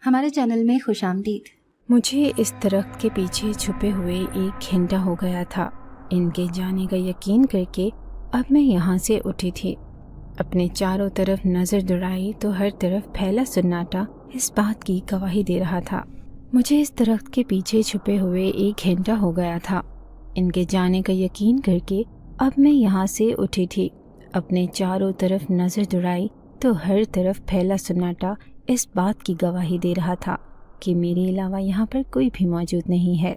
ہمارے چینل میں خوش آمدید۔ مجھے اس درخت کے پیچھے چھپے ہوئے 1 گھنٹہ ہو گیا تھا۔ ان کے جانے کا یقین کر کے اب میں یہاں سے اٹھی تھی۔ اپنے چاروں طرف نظر دوڑائی تو ہر طرف پھیلا سناٹا اس بات کی گواہی دے رہا تھا۔ مجھے اس درخت کے پیچھے چھپے ہوئے 1 گھنٹہ ہو گیا تھا۔ ان کے جانے کا یقین کر کے اب میں یہاں سے اٹھی تھی۔ اپنے چاروں طرف نظر دوڑائی تو ہر طرف پھیلا سناٹا اس بات کی گواہی دے رہا تھا کہ میرے علاوہ یہاں پر کوئی بھی موجود نہیں ہے۔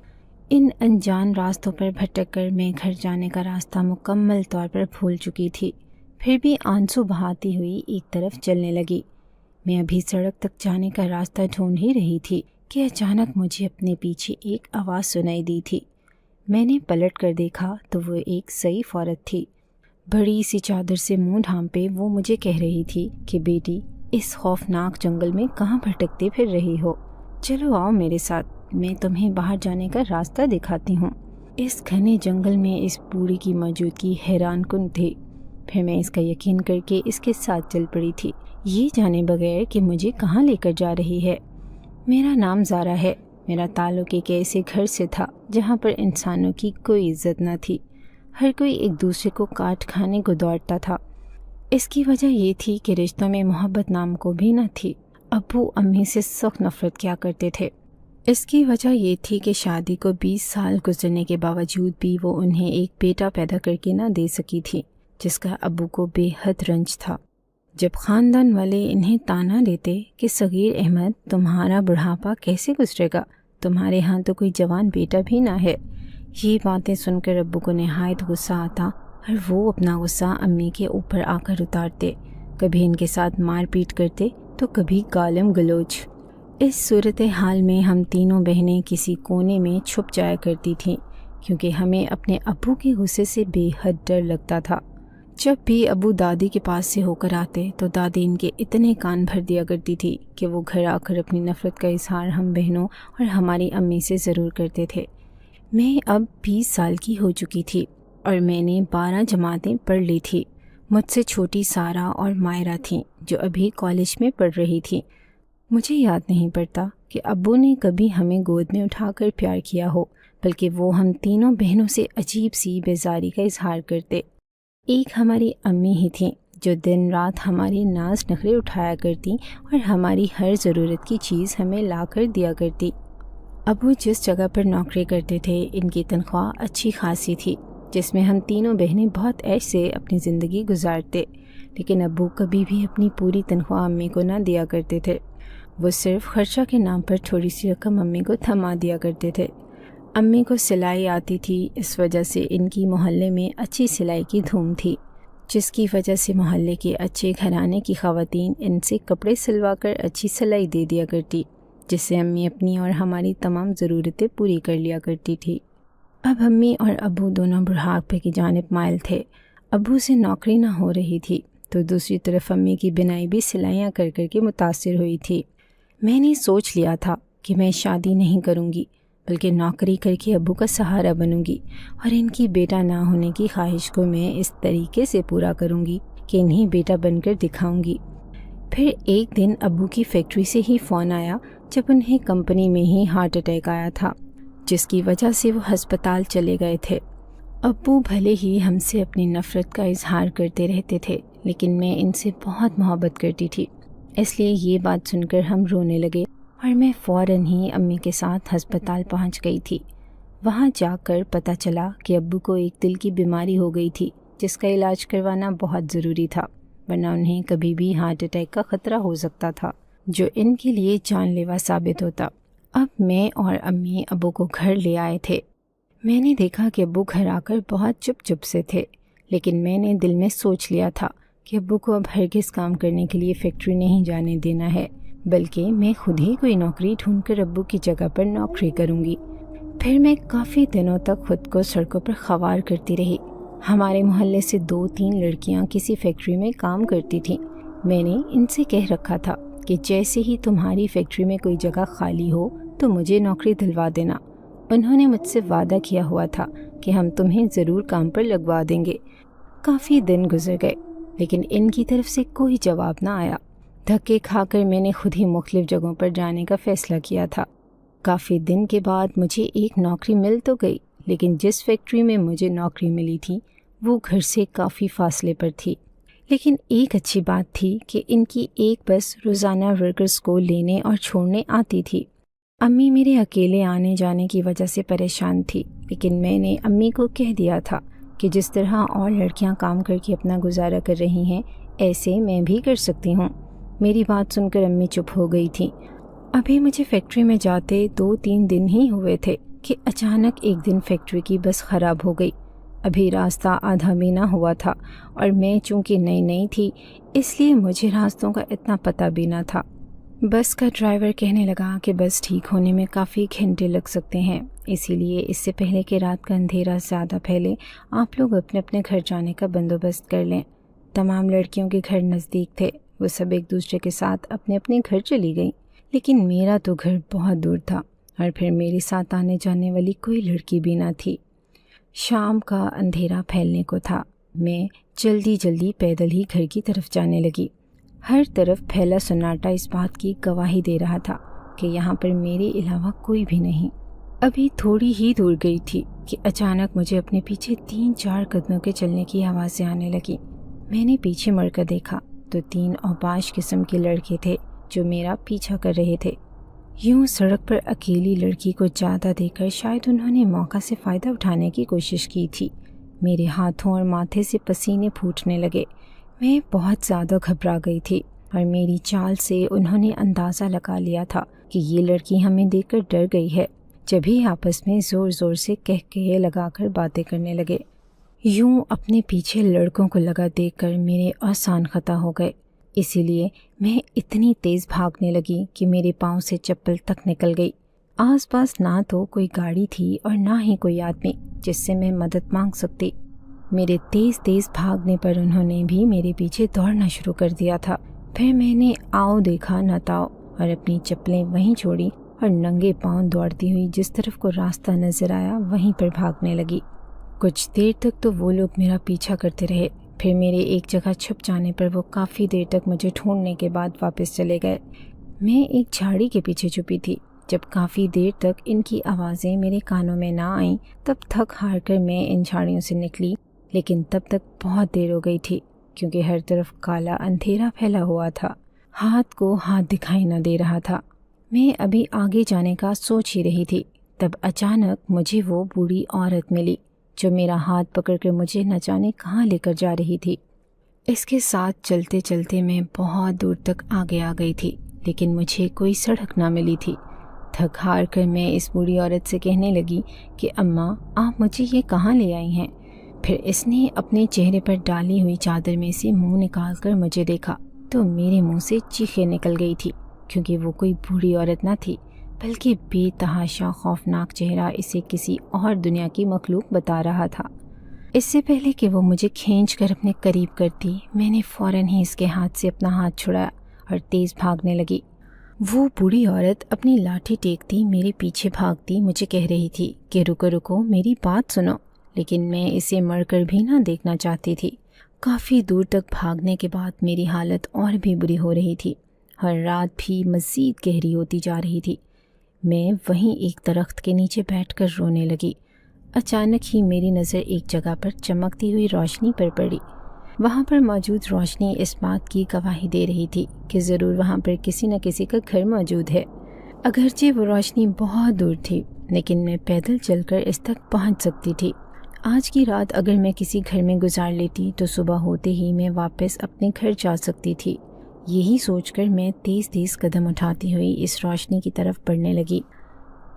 ان انجان راستوں پر بھٹک کر میں گھر جانے کا راستہ مکمل طور پر بھول چکی تھی، پھر بھی آنسو بہاتی ہوئی ایک طرف چلنے لگی۔ میں ابھی سڑک تک جانے کا راستہ ڈھونڈ ہی رہی تھی کہ اچانک مجھے اپنے پیچھے ایک آواز سنائی دی تھی۔ میں نے پلٹ کر دیکھا تو وہ ایک ضعیف عورت تھی۔ بڑی سی چادر سے منہ ڈھانپے وہ مجھے کہہ رہی تھی کہ بیٹی، اس خوفناک جنگل میں کہاں بھٹکتے پھر رہی ہو؟ چلو آؤ میرے ساتھ، میں تمہیں باہر جانے کا راستہ دکھاتی ہوں۔ اس گھنے جنگل میں اس بوڑھی کی موجودگی حیران کن تھی۔ پھر میں اس کا یقین کر کے اس کے ساتھ چل پڑی تھی، یہ جانے بغیر کہ مجھے کہاں لے کر جا رہی ہے۔ میرا نام زارا ہے۔ میرا تعلق ایک ایسے گھر سے تھا جہاں پر انسانوں کی کوئی عزت نہ تھی۔ ہر کوئی ایک دوسرے کو کاٹ کھانے کو دوڑتا تھا۔ اس کی وجہ یہ تھی کہ رشتوں میں محبت نام کو بھی نہ تھی۔ ابو امی سے سخت نفرت کیا کرتے تھے۔ اس کی وجہ یہ تھی کہ شادی کو 20 سال گزرنے کے باوجود بھی وہ انہیں ایک بیٹا پیدا کر کے نہ دے سکی تھی، جس کا ابو کو بے حد رنج تھا۔ جب خاندان والے انہیں تانا دیتے کہ صغیر احمد، تمہارا بڑھاپا کیسے گزرے گا، تمہارے ہاں تو کوئی جوان بیٹا بھی نہ ہے، یہ باتیں سن کر ابو کو نہایت غصہ آتا اور وہ اپنا غصہ امی کے اوپر آ کر اتارتے، کبھی ان کے ساتھ مار پیٹ کرتے تو کبھی گالم گلوچ۔ اس صورتحال میں ہم تینوں بہنیں کسی کونے میں چھپ جایا کرتی تھیں، کیونکہ ہمیں اپنے ابو کے غصے سے بے حد ڈر لگتا تھا۔ جب بھی ابو دادی کے پاس سے ہو کر آتے تو دادی ان کے اتنے کان بھر دیا کرتی تھی کہ وہ گھر آ کر اپنی نفرت کا اظہار ہم بہنوں اور ہماری امی سے ضرور کرتے تھے۔ میں اب 20 سال کی ہو چکی تھی اور میں نے 12 جماعتیں پڑھ لی تھی۔ مجھ سے چھوٹی سارا اور مائرہ تھیں جو ابھی کالج میں پڑھ رہی تھیں۔ مجھے یاد نہیں پڑتا کہ ابو نے کبھی ہمیں گود میں اٹھا کر پیار کیا ہو، بلکہ وہ ہم تینوں بہنوں سے عجیب سی بیزاری کا اظہار کرتے۔ ایک ہماری امی ہی تھیں جو دن رات ہماری ناز نخرے اٹھایا کرتی اور ہماری ہر ضرورت کی چیز ہمیں لا کر دیا کرتی۔ ابو جس جگہ پر نوکری کرتے تھے ان کی تنخواہ اچھی خاصی تھی، جس میں ہم تینوں بہنیں بہت عیش سے اپنی زندگی گزارتے، لیکن ابو کبھی بھی اپنی پوری تنخواہ امی کو نہ دیا کرتے تھے۔ وہ صرف خرچہ کے نام پر تھوڑی سی رقم امی کو تھما دیا کرتے تھے۔ امی کو سلائی آتی تھی، اس وجہ سے ان کی محلے میں اچھی سلائی کی دھوم تھی، جس کی وجہ سے محلے کے اچھے گھرانے کی خواتین ان سے کپڑے سلوا کر اچھی سلائی دے دیا کرتی، جس سے امی اپنی اور ہماری تمام ضرورتیں پوری کر لیا کرتی تھی۔ اب امی اور ابو دونوں بڑھاپے کی جانب مائل تھے۔ ابو سے نوکری نہ ہو رہی تھی تو دوسری طرف امی کی بنائی بھی سلائیاں کر کر کے متاثر ہوئی تھی۔ میں نے سوچ لیا تھا کہ میں شادی نہیں کروں گی، بلکہ نوکری کر کے ابو کا سہارا بنوں گی اور ان کی بیٹا نہ ہونے کی خواہش کو میں اس طریقے سے پورا کروں گی کہ انہیں بیٹا بن کر دکھاؤں گی۔ پھر ایک دن ابو کی فیکٹری سے ہی فون آیا جب انہیں کمپنی میں ہی ہارٹ اٹیک آیا تھا، جس کی وجہ سے وہ ہسپتال چلے گئے تھے۔ ابو بھلے ہی ہم سے اپنی نفرت کا اظہار کرتے رہتے تھے، لیکن میں ان سے بہت محبت کرتی تھی، اس لیے یہ بات سن کر ہم رونے لگے اور میں فوراً ہی امی کے ساتھ ہسپتال پہنچ گئی تھی۔ وہاں جا کر پتہ چلا کہ ابو کو ایک دل کی بیماری ہو گئی تھی، جس کا علاج کروانا بہت ضروری تھا، ورنہ انہیں کبھی بھی ہارٹ اٹیک کا خطرہ ہو سکتا تھا، جو ان کے لیے جان لیوا ثابت ہوتا۔ اب میں اور امی ابو کو گھر لے آئے تھے۔ میں نے دیکھا کہ ابو گھر آ کر بہت چپ چپ سے تھے، لیکن میں نے دل میں سوچ لیا تھا کہ ابو کو اب ہرگز کام کرنے کے لیے فیکٹری نہیں جانے دینا ہے، بلکہ میں خود ہی کوئی نوکری ڈھونڈ کر ابو کی جگہ پر نوکری کروں گی۔ پھر میں کافی دنوں تک خود کو سڑکوں پر خوار کرتی رہی۔ ہمارے محلے سے 2-3 لڑکیاں کسی فیکٹری میں کام کرتی تھیں۔ میں نے ان سے کہہ رکھا تھا کہ جیسے ہی تمہاری فیکٹری میں کوئی جگہ خالی ہو تو مجھے نوکری دلوا دینا۔ انہوں نے مجھ سے وعدہ کیا ہوا تھا کہ ہم تمہیں ضرور کام پر لگوا دیں گے۔ کافی دن گزر گئے، لیکن ان کی طرف سے کوئی جواب نہ آیا۔ دھکے کھا کر میں نے خود ہی مختلف جگہوں پر جانے کا فیصلہ کیا تھا۔ کافی دن کے بعد مجھے ایک نوکری مل تو گئی، لیکن جس فیکٹری میں مجھے نوکری ملی تھی وہ گھر سے کافی فاصلے پر تھی۔ لیکن ایک اچھی بات تھی کہ ان کی ایک بس روزانہ ورکرز کو لینے اور چھوڑنے آتی تھی۔ امی میرے اکیلے آنے جانے کی وجہ سے پریشان تھی، لیکن میں نے امی کو کہہ دیا تھا کہ جس طرح اور لڑکیاں کام کر کے اپنا گزارا کر رہی ہیں ایسے میں بھی کر سکتی ہوں۔ میری بات سن کر امی چپ ہو گئی تھیں۔ ابھی مجھے فیکٹری میں جاتے 2-3 دن ہی ہوئے تھے کہ اچانک ایک دن فیکٹری کی بس خراب ہو گئی۔ ابھی راستہ آدھا بھی نہ ہوا تھا اور میں چونکہ نئی تھی اس لیے مجھے راستوں کا اتنا پتہ بھی نہ تھا۔ بس کا ڈرائیور کہنے لگا کہ بس ٹھیک ہونے میں کافی گھنٹے لگ سکتے ہیں، اسی لیے اس سے پہلے کہ رات کا اندھیرا زیادہ پھیلے آپ لوگ اپنے اپنے گھر جانے کا بندوبست کر لیں۔ تمام لڑکیوں کے گھر نزدیک تھے، وہ سب ایک دوسرے کے ساتھ اپنے اپنے گھر چلی گئیں، لیکن میرا تو گھر بہت دور تھا اور پھر میرے ساتھ آنے جانے والی کوئی لڑکی بھی نہ تھی۔ شام کا اندھیرا پھیلنے کو تھا۔ میں جلدی پیدل ہی گھر کی طرف جانے لگی۔ ہر طرف پھیلا سناٹا اس بات کی گواہی دے رہا تھا کہ یہاں پر میرے علاوہ کوئی بھی نہیں۔ ابھی تھوڑی ہی دور گئی تھی کہ اچانک مجھے اپنے پیچھے 3-4 قدموں کے چلنے کی آوازیں آنے لگیں۔ میں نے پیچھے مڑ کر دیکھا تو 3 اوباش قسم کے لڑکے تھے جو میرا پیچھا کر رہے تھے۔ یوں سڑک پر اکیلی لڑکی کو جاتا دیکھ کر شاید انہوں نے موقع سے فائدہ اٹھانے کی کوشش کی تھی۔ میرے ہاتھوں اور ماتھے سے پسینے پھوٹنے لگے۔ میں بہت زیادہ گھبرا گئی تھی اور میری چال سے انہوں نے اندازہ لگا لیا تھا کہ یہ لڑکی ہمیں دیکھ کر ڈر گئی ہے۔ جبھی آپس میں زور سے کہکہے لگا کر باتیں کرنے لگے۔ یوں اپنے پیچھے لڑکوں کو لگا دیکھ کر میرے آسان خطا ہو گئے، اسی لیے میں اتنی تیز بھاگنے لگی کہ میرے پاؤں سے چپل تک نکل گئی۔ آس پاس نہ تو کوئی گاڑی تھی اور نہ ہی کوئی آدمی جس سے میں مدد مانگ سکتی۔ میرے تیز بھاگنے پر انہوں نے بھی میرے پیچھے دوڑنا شروع کر دیا تھا۔ پھر میں نے آؤ دیکھا نہ تاؤ اور اپنی چپلیں وہیں چھوڑی اور ننگے پاؤں دوڑتی ہوئی جس طرف کو راستہ نظر آیا وہیں پر بھاگنے لگی۔ کچھ دیر تک تو وہ لوگ میرا پیچھا کرتے رہے، پھر میرے ایک جگہ چھپ جانے پر وہ کافی دیر تک مجھے ڈھونڈنے کے بعد واپس چلے گئے۔ میں ایک جھاڑی کے پیچھے چھپی تھی۔ جب کافی دیر تک ان کی آوازیں میرے کانوں میں نہ آئیں تب تھک ہار کر میں ان جھاڑیوں سے نکلی، لیکن تب تک بہت دیر ہو گئی تھی کیونکہ ہر طرف کالا اندھیرا پھیلا ہوا تھا۔ ہاتھ کو ہاتھ دکھائی نہ دے رہا تھا۔ میں ابھی آگے جانے کا سوچ ہی رہی تھی، تب اچانک مجھے وہ بوڑھی عورت ملی جو میرا ہاتھ پکڑ کر مجھے نہ جانے کہاں لے کر جا رہی تھی۔ اس کے ساتھ چلتے چلتے میں بہت دور تک آگے آ گئی تھی، لیکن مجھے کوئی سڑک نہ ملی تھی۔ تھک ہار کر میں اس بوڑھی عورت سے کہنے لگی کہ اماں آپ مجھے یہ کہاں لے آئی ہیں؟ پھر اس نے اپنے چہرے پر ڈالی ہوئی چادر میں سے منہ نکال کر مجھے دیکھا تو میرے منہ سے چیخیں نکل گئی تھی، کیونکہ وہ کوئی بوڑھی عورت نہ تھی بلکہ بے تحاشا خوفناک چہرہ اسے کسی اور دنیا کی مخلوق بتا رہا تھا۔ اس سے پہلے کہ وہ مجھے کھینچ کر اپنے قریب کرتی، میں نے فوراً ہی اس کے ہاتھ سے اپنا ہاتھ چھڑایا اور تیز بھاگنے لگی۔ وہ بوڑھی عورت اپنی لاٹھی ٹیکتی میرے پیچھے بھاگتی مجھے کہہ رہی تھی کہ رکو میری بات سنو، لیکن میں اسے مڑ کر بھی نہ دیکھنا چاہتی تھی۔ کافی دور تک بھاگنے کے بعد میری حالت اور بھی بری ہو رہی تھی، ہر رات بھی مزید گہری ہوتی جا رہی تھی۔ میں وہیں ایک درخت کے نیچے بیٹھ کر رونے لگی۔ اچانک ہی میری نظر ایک جگہ پر چمکتی ہوئی روشنی پر پڑی۔ وہاں پر موجود روشنی اس بات کی گواہی دے رہی تھی کہ ضرور وہاں پر کسی نہ کسی کا گھر موجود ہے۔ اگرچہ وہ روشنی بہت دور تھی، لیکن میں پیدل چل کر اس تک پہنچ سکتی تھی۔ آج کی رات اگر میں کسی گھر میں گزار لیتی تو صبح ہوتے ہی میں واپس اپنے گھر جا سکتی تھی۔ یہی سوچ کر میں تیز قدم اٹھاتی ہوئی اس روشنی کی طرف بڑھنے لگی۔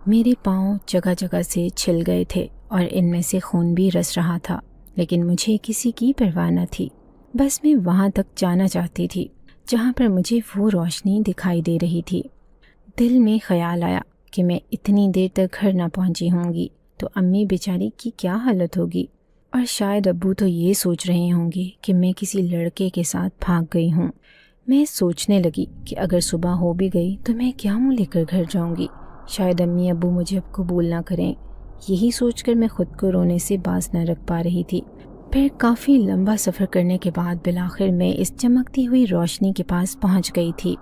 میرے پاؤں جگہ جگہ سے چھل گئے تھے اور ان میں سے خون بھی رس رہا تھا، لیکن مجھے کسی کی پرواہ نہ تھی۔ بس میں وہاں تک جانا چاہتی تھی جہاں پر مجھے وہ روشنی دکھائی دے رہی تھی۔ دل میں خیال آیا کہ میں اتنی دیر تک گھر نہ پہنچی ہوں گی تو امی بیچاری کی کیا حالت ہوگی، اور شاید ابو تو یہ سوچ رہے ہوں گے کہ میں کسی لڑکے کے ساتھ بھاگ گئی ہوں۔ میں سوچنے لگی کہ اگر صبح ہو بھی گئی تو میں کیا منہ لے کر گھر جاؤں گی، شاید امی ابو مجھے اب قبول نہ کریں۔ یہی سوچ کر میں خود کو رونے سے باز نہ رکھ پا رہی تھی۔ پھر کافی لمبا سفر کرنے کے بعد بالآخر میں اس چمکتی ہوئی روشنی کے پاس پہنچ گئی تھی۔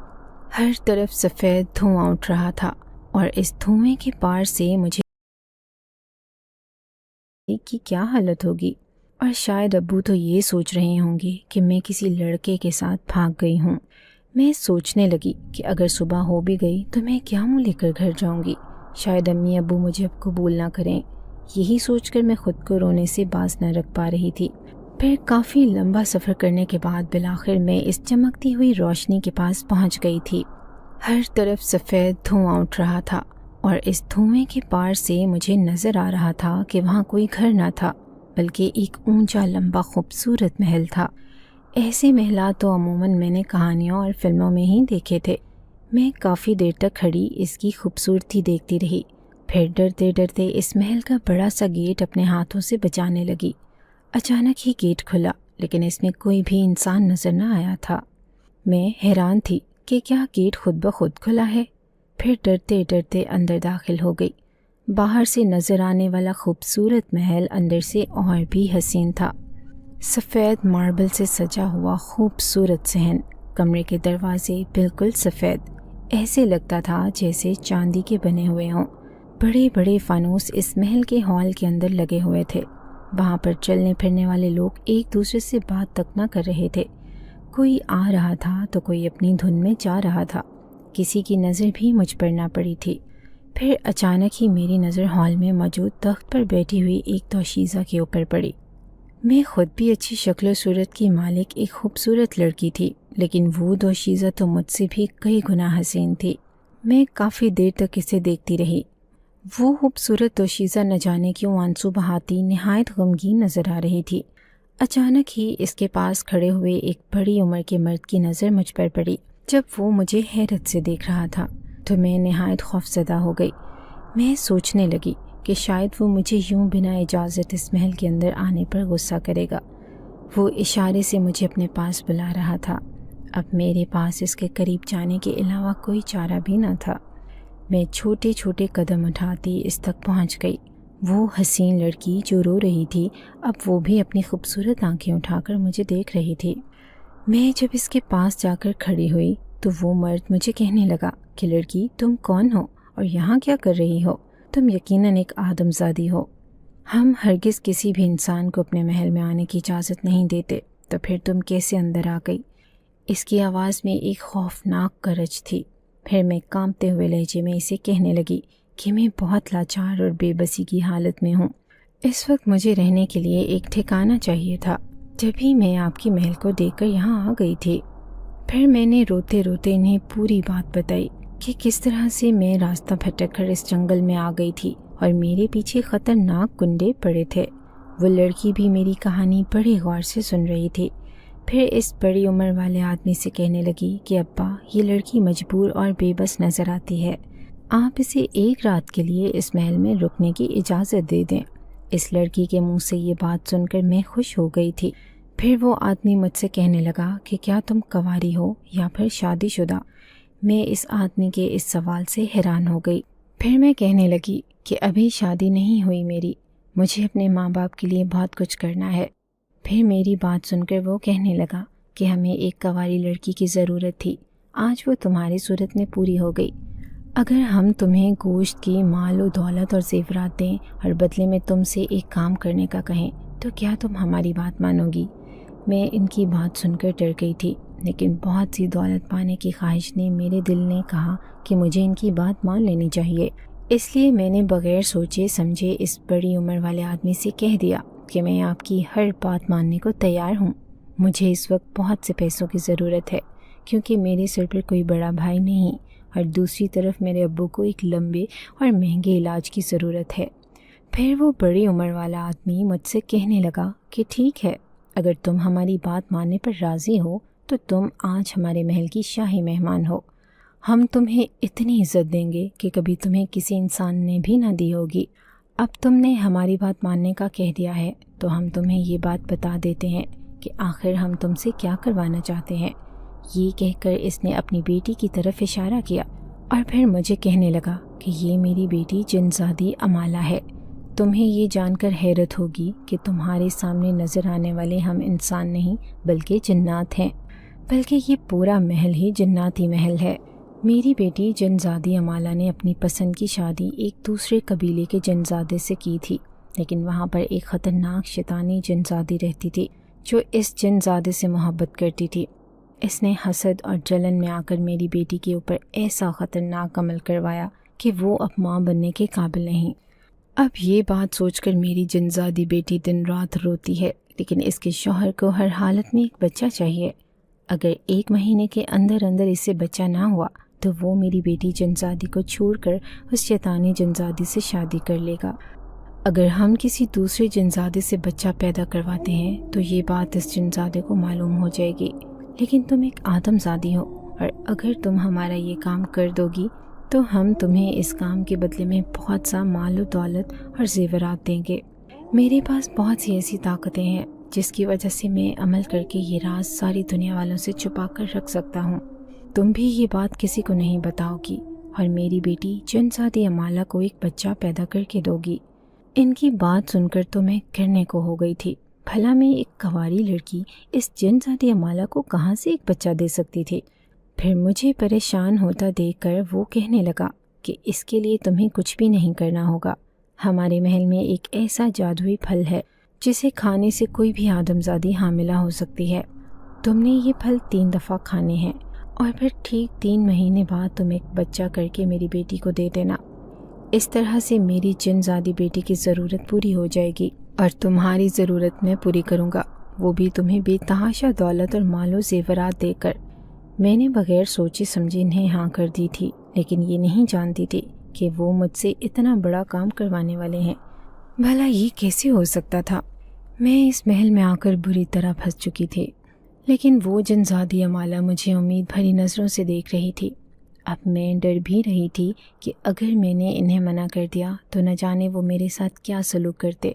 ہر طرف سفید دھواں اٹھ رہا تھا اور اس دھوئیں کے پار سے مجھے کی کیا حالت ہوگی، اور شاید ابو تو یہ سوچ رہے ہوں گے کہ میں کسی لڑکے کے ساتھ بھاگ گئی ہوں۔ میں سوچنے لگی کہ اگر صبح ہو بھی گئی تو میں کیا منہ لے کر گھر جاؤں گی، شاید امی ابو مجھے اب قبول نہ کریں۔ یہی سوچ کر میں خود کو رونے سے باز نہ رکھ پا رہی تھی۔ پھر کافی لمبا سفر کرنے کے بعد بالآخر میں اس چمکتی ہوئی روشنی کے پاس پہنچ گئی تھی۔ ہر طرف سفید دھواں اٹھ رہا تھا اور اس دھوئیں کے پار سے مجھے نظر آ رہا تھا کہ وہاں کوئی گھر نہ تھا، بلکہ ایک اونچا لمبا خوبصورت محل تھا۔ ایسے محلات تو عموماً میں نے کہانیوں اور فلموں میں ہی دیکھے تھے۔ میں کافی دیر تک کھڑی اس کی خوبصورتی دیکھتی رہی، پھر ڈرتے ڈرتے اس محل کا بڑا سا گیٹ اپنے ہاتھوں سے بچانے لگی۔ اچانک ہی گیٹ کھلا، لیکن اس میں کوئی بھی انسان نظر نہ آیا تھا۔ میں حیران تھی کہ کیا گیٹ خود بخود کھلا ہے؟ پھر ڈرتے ڈرتے اندر داخل ہو گئی۔ باہر سے نظر آنے والا خوبصورت محل اندر سے اور بھی حسین تھا۔ سفید ماربل سے سجا ہوا خوبصورت صحن، کمرے کے دروازے بالکل سفید، ایسے لگتا تھا جیسے چاندی کے بنے ہوئے ہوں۔ بڑے بڑے فانوس اس محل کے ہال کے اندر لگے ہوئے تھے۔ وہاں پر چلنے پھرنے والے لوگ ایک دوسرے سے بات تک نہ کر رہے تھے۔ کوئی آ رہا تھا تو کوئی اپنی دھن میں جا رہا تھا۔ کسی کی نظر بھی مجھ پر نہ پڑی تھی۔ پھر اچانک ہی میری نظر ہال میں موجود تخت پر بیٹھی ہوئی ایک دوشیزہ کے اوپر پڑی۔ میں خود بھی اچھی شکل و صورت کی مالک ایک خوبصورت لڑکی تھی، لیکن وہ دوشیزہ تو مجھ سے بھی کئی گنا حسین تھی۔ میں کافی دیر تک اسے دیکھتی رہی۔ وہ خوبصورت دوشیزہ نہ جانے کیوں آنسو بہاتی نہایت غمگین نظر آ رہی تھی۔ اچانک ہی اس کے پاس کھڑے ہوئے ایک بڑی عمر کے مرد کی نظر مجھ پر پڑی۔ جب وہ مجھے حیرت سے دیکھ رہا تھا تو میں نہایت خوفزدہ ہو گئی۔ میں سوچنے لگی کہ شاید وہ مجھے یوں بنا اجازت اس محل کے اندر آنے پر غصہ کرے گا۔ وہ اشارے سے مجھے اپنے پاس بلا رہا تھا۔ اب میرے پاس اس کے قریب جانے کے علاوہ کوئی چارہ بھی نہ تھا۔ میں چھوٹے چھوٹے قدم اٹھاتی اس تک پہنچ گئی۔ وہ حسین لڑکی جو رو رہی تھی اب وہ بھی اپنی خوبصورت آنکھیں اٹھا کر مجھے دیکھ رہی تھی۔ میں جب اس کے پاس جا کر کھڑی ہوئی تو وہ مرد مجھے کہنے لگا کہ لڑکی تم کون ہو اور یہاں کیا کر رہی ہو؟ تم یقیناً ایک آدم زادی ہو۔ ہم ہرگز کسی بھی انسان کو اپنے محل میں آنے کی اجازت نہیں دیتے، تو پھر تم کیسے اندر آ گئی؟ اس کی آواز میں ایک خوفناک گرج تھی۔ پھر میں کانپتے ہوئے لہجے میں اسے کہنے لگی کہ میں بہت لاچار اور بے بسی کی حالت میں ہوں۔ اس وقت مجھے رہنے کے لیے ایک ٹھکانہ چاہیے تھا، جبھی میں آپ کی محل کو دیکھ کر یہاں آ گئی تھی۔ پھر میں نے روتے روتے انہیں پوری بات بتائی کہ کس طرح سے میں راستہ بھٹک کر اس جنگل میں آ گئی تھی اور میرے پیچھے خطرناک کنڈے پڑے تھے۔ وہ لڑکی بھی میری کہانی بڑے غور سے سن رہی تھی۔ پھر اس بڑی عمر والے آدمی سے کہنے لگی کہ ابا، یہ لڑکی مجبور اور بے بس نظر آتی ہے، آپ اسے ایک رات کے لیے اس محل میں رکنے کی اجازت دے دیں۔ اس لڑکی کے منہ سے یہ بات سن کر میں خوش ہو گئی تھی۔ پھر وہ آدمی مجھ سے کہنے لگا کہ کیا تم کنواری ہو یا پھر شادی شدہ؟ میں اس آدمی کے اس سوال سے حیران ہو گئی۔ پھر میں کہنے لگی کہ ابھی شادی نہیں ہوئی میری، مجھے اپنے ماں باپ کے لیے بہت کچھ کرنا ہے۔ پھر میری بات سن کر وہ کہنے لگا کہ ہمیں ایک کنواری لڑکی کی ضرورت تھی، آج وہ تمہاری صورت میں پوری ہو گئی۔ اگر ہم تمہیں گوشت کی مال و دولت اور زیورات دیں اور بدلے میں تم سے ایک کام کرنے کا کہیں تو کیا تم ہماری بات مانو گی؟ میں ان کی بات سن کر ڈر گئی تھی، لیکن بہت سی دولت پانے کی خواہش نے میرے دل نے کہا کہ مجھے ان کی بات مان لینی چاہیے۔ اس لیے میں نے بغیر سوچے سمجھے اس بڑی عمر والے آدمی سے کہہ دیا کہ میں آپ کی ہر بات ماننے کو تیار ہوں۔ مجھے اس وقت بہت سے پیسوں کی ضرورت ہے، کیونکہ میرے سر پر کوئی بڑا بھائی نہیں، اور دوسری طرف میرے ابو کو ایک لمبے اور مہنگے علاج کی ضرورت ہے۔ پھر وہ بڑی عمر والا آدمی مجھ سے کہنے لگا کہ ٹھیک ہے، اگر تم ہماری بات ماننے پر راضی ہو تو تم آج ہمارے محل کی شاہی مہمان ہو۔ ہم تمہیں اتنی عزت دیں گے کہ کبھی تمہیں کسی انسان نے بھی نہ دی ہوگی۔ اب تم نے ہماری بات ماننے کا کہہ دیا ہے تو ہم تمہیں یہ بات بتا دیتے ہیں کہ آخر ہم تم سے کیا کروانا چاہتے ہیں۔ یہ کہہ کر اس نے اپنی بیٹی کی طرف اشارہ کیا اور پھر مجھے کہنے لگا کہ یہ میری بیٹی جنزادی امالہ ہے۔ تمہیں یہ جان کر حیرت ہوگی کہ تمہارے سامنے نظر آنے والے ہم انسان نہیں بلکہ جنات ہیں، بلکہ یہ پورا محل ہی جناتی محل ہے۔ میری بیٹی جنزادی امالہ نے اپنی پسند کی شادی ایک دوسرے قبیلے کے جنزادے سے کی تھی، لیکن وہاں پر ایک خطرناک شیطانی جنزادی رہتی تھی جو اس جنزادے سے محبت کرتی تھی۔ اس نے حسد اور جلن میں آ کر میری بیٹی کے اوپر ایسا خطرناک عمل کروایا کہ وہ اب ماں بننے کے قابل نہیں۔ اب یہ بات سوچ کر میری جنزادی بیٹی دن رات روتی ہے، لیکن اس کے شوہر کو ہر حالت میں ایک بچہ چاہیے۔ اگر 1 مہینے کے اندر اندر اسے بچہ نہ ہوا تو وہ میری بیٹی جنزادی کو چھوڑ کر اس شیطانی جنزادی سے شادی کر لے گا۔ اگر ہم کسی دوسرے جنزادے سے بچہ پیدا کرواتے ہیں تو یہ بات اس جنزادے کو معلوم ہو جائے گی، لیکن تم ایک آدم زادی ہو، اور اگر تم ہمارا یہ کام کر دو گی تو ہم تمہیں اس کام کے بدلے میں بہت سا مال و دولت اور زیورات دیں گے۔ میرے پاس بہت سی ایسی طاقتیں ہیں جس کی وجہ سے میں عمل کر کے یہ راز ساری دنیا والوں سے چھپا کر رکھ سکتا ہوں۔ تم بھی یہ بات کسی کو نہیں بتاؤ گی اور میری بیٹی جنزادی امالہ کو ایک بچہ پیدا کر کے دو گی۔ ان کی بات سن کر تو میں کرنے کو ہو گئی تھی، بھلا میں ایک کنواری لڑکی اس جنزادی امالہ کو کہاں سے ایک بچہ دے سکتی تھی؟ پھر مجھے پریشان ہوتا دیکھ کر وہ کہنے لگا کہ اس کے لیے تمہیں کچھ بھی نہیں کرنا ہوگا۔ ہمارے محل میں ایک ایسا جادوئی پھل ہے جسے کھانے سے کوئی بھی آدمزادی حاملہ ہو سکتی ہے۔ تم نے یہ پھل 3 دفعہ کھانے ہیں اور پھر ٹھیک 3 مہینے بعد تم ایک بچہ کر کے میری بیٹی کو دے دینا۔ اس طرح سے میری جنزادی بیٹی کی ضرورت پوری ہو جائے گی اور تمہاری ضرورت میں پوری کروں گا، وہ بھی تمہیں بے تحاشا دولت اور مال و زیورات دے کر۔ میں نے بغیر سوچے سمجھے انہیں ہاں کر دی تھی، لیکن یہ نہیں جانتی تھی کہ وہ مجھ سے اتنا بڑا کام کروانے والے ہیں۔ بھلا یہ کیسے ہو سکتا تھا؟ میں اس محل میں آ کر بری طرح پھنس چکی تھی، لیکن وہ جنزادی امالہ مجھے امید بھری نظروں سے دیکھ رہی تھی۔ اب میں ڈر بھی رہی تھی کہ اگر میں نے انہیں منع کر دیا تو نہ جانے وہ میرے ساتھ کیا سلوک کرتے۔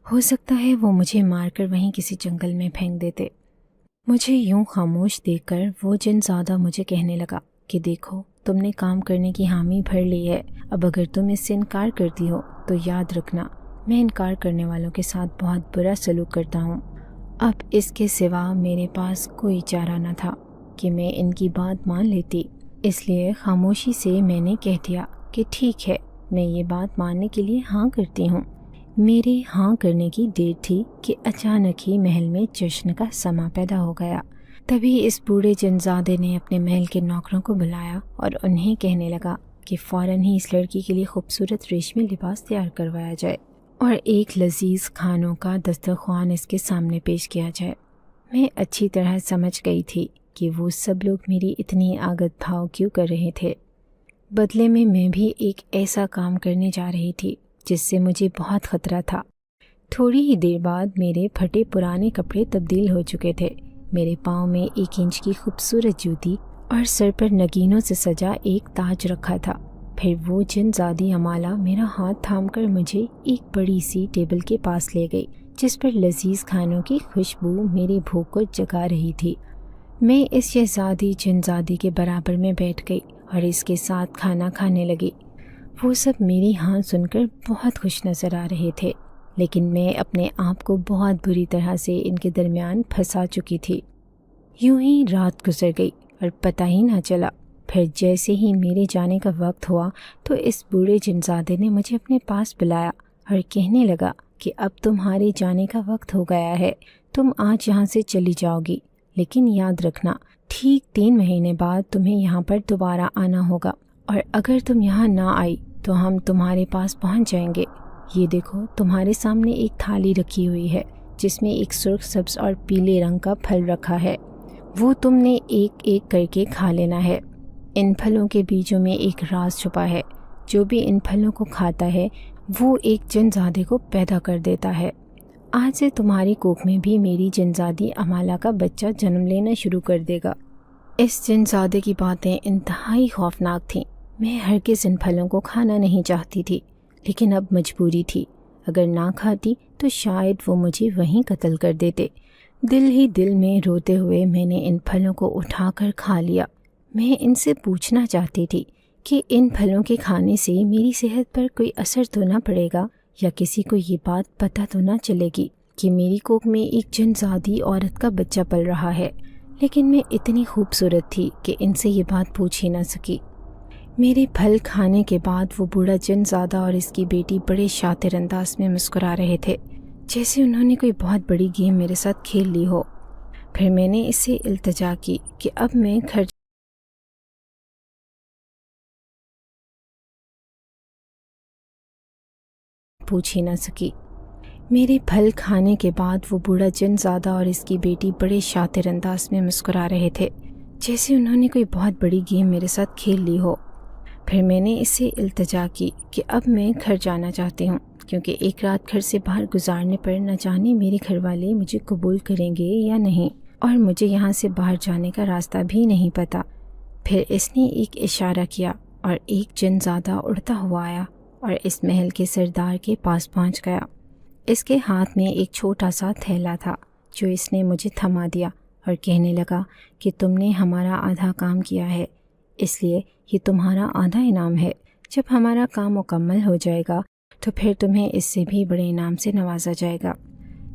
ہو سکتا ہے وہ مجھے مار کر وہیں کسی جنگل میں پھینک دیتے۔ مجھے یوں خاموش دیکھ کر وہ جنزادہ مجھے کہنے لگا کہ دیکھو، تم نے کام کرنے کی حامی بھر لی ہے، اب اگر تم اس سے انکار کرتی ہو تو یاد رکھنا میں انکار کرنے والوں کے ساتھ بہت برا سلوک کرتا ہوں۔ اب اس کے سوا میرے پاس کوئی چارہ نہ تھا کہ میں ان کی بات مان لیتی، اس لیے خاموشی سے میں نے کہہ دیا کہ ٹھیک ہے، میں یہ بات ماننے کے لیے ہاں کرتی ہوں۔ میرے ہاں کرنے کی دیر تھی کہ اچانک ہی محل میں جشن کا سما پیدا ہو گیا۔ تبھی اس بوڑھے جنزادے نے اپنے محل کے نوکروں کو بلایا اور انہیں کہنے لگا کہ فوراً ہی اس لڑکی کے لیے خوبصورت ریشمی لباس تیار کروایا جائے اور ایک لذیذ کھانوں کا دسترخوان اس کے سامنے پیش کیا جائے۔ میں اچھی طرح سمجھ گئی تھی کہ وہ سب لوگ میری اتنی آگت بھاؤ کیوں کر رہے تھے۔ بدلے میں بھی ایک ایسا کام کرنے جا رہی تھی جس سے مجھے بہت خطرہ تھا۔ تھوڑی ہی دیر بعد میرے پھٹے پرانے کپڑے تبدیل ہو چکے تھے، میرے پاؤں میں 1 انچ کی خوبصورت جوتی اور سر پر نگینوں سے سجا ایک تاج رکھا تھا۔ پھر وہ جنزادی امالہ میرا ہاتھ تھام کر مجھے ایک بڑی سی ٹیبل کے پاس لے گئی جس پر لذیذ کھانوں کی خوشبو میری بھوک کو جگا رہی تھی۔ میں اس شہزادی جنزادی کے برابر میں بیٹھ گئی اور اس کے ساتھ کھانا کھانے لگی۔ وہ سب میری ہاں سن کر بہت خوش نظر آ رہے تھے، لیکن میں اپنے آپ کو بہت بری طرح سے ان کے درمیان پھنسا چکی تھی۔ یوں ہی رات گزر گئی اور پتہ ہی نہ چلا۔ پھر جیسے ہی میرے جانے کا وقت ہوا تو اس بوڑھے جنزادے نے مجھے اپنے پاس بلایا اور کہنے لگا کہ اب تمہارے جانے کا وقت ہو گیا ہے، تم آج یہاں سے چلی جاؤ گی، لیکن یاد رکھنا ٹھیک 3 مہینے بعد تمہیں یہاں پر دوبارہ آنا ہوگا، اور اگر تم یہاں نہ آئی تو ہم تمہارے پاس پہنچ جائیں گے۔ یہ دیکھو، تمہارے سامنے ایک تھالی رکھی ہوئی ہے جس میں ایک سرخ سبز اور پیلے رنگ کا پھل رکھا ہے، وہ تم نے ایک ایک کر کے کھا لینا ہے۔ ان پھلوں کے بیجوں میں ایک راز چھپا ہے، جو بھی ان پھلوں کو کھاتا ہے وہ ایک جنزادے کو پیدا کر دیتا ہے۔ آج سے تمہاری کوکھ میں بھی میری جنزادی امالہ کا بچہ جنم لینا شروع کر دے گا۔ اس جنزادے کی باتیں انتہائی خوفناک تھیں۔ میں ہرگز ان پھلوں کو کھانا نہیں چاہتی تھی، لیکن اب مجبوری تھی۔ اگر نہ کھاتی تو شاید وہ مجھے وہیں قتل کر دیتے۔ دل ہی دل میں روتے ہوئے میں نے ان پھلوں کو اٹھا کر کھا لیا۔ میں ان سے پوچھنا چاہتی تھی کہ ان پھلوں کے کھانے سے میری صحت پر کوئی اثر تو نہ پڑے گا، یا کسی کو یہ بات پتہ تو نہ چلے گی کہ میری کوکھ میں ایک جنزادی عورت کا بچہ پل رہا ہے، لیکن میں اتنی خوبصورت تھی کہ ان سے یہ بات پوچھ ہی نہ سکی۔ میرے پھل کھانے کے بعد وہ بوڑھا جنزادہ اور اس کی بیٹی بڑے شاطر انداز میں مسکرا رہے تھے، جیسے انہوں نے کوئی بہت بڑی گیم میرے ساتھ کھیل لی ہو۔ پھر میں نے اس سے التجا کی کہ اب میں گھر پوچھ ہی نہ سکی۔ میرے پھل کھانے کے بعد وہ بوڑھا جنزادہ اور اس کی بیٹی بڑے شاطر انداز میں مسکرا رہے تھے، جیسے انہوں نے کوئی بہت بڑی گیم میرے ساتھ کھیل لی ہو۔ پھر میں نے اس سے التجا کی کہ اب میں گھر جانا چاہتی ہوں، کیونکہ ایک رات گھر سے باہر گزارنے پر نہ جانے میرے گھر والے مجھے قبول کریں گے یا نہیں، اور مجھے یہاں سے باہر جانے کا راستہ بھی نہیں پتہ۔ پھر اس نے ایک اشارہ کیا اور ایک جنزادہ اڑتا ہوا آیا اور اس محل کے سردار کے پاس پہنچ گیا۔ اس کے ہاتھ میں ایک چھوٹا سا تھیلا تھا جو اس نے مجھے تھما دیا اور کہنے لگا کہ تم نے ہمارا آدھا کام کیا ہے، اس لیے یہ تمہارا آدھا انعام ہے۔ جب ہمارا کام مکمل ہو جائے گا تو پھر تمہیں اس سے بھی بڑے انعام سے نوازا جائے گا۔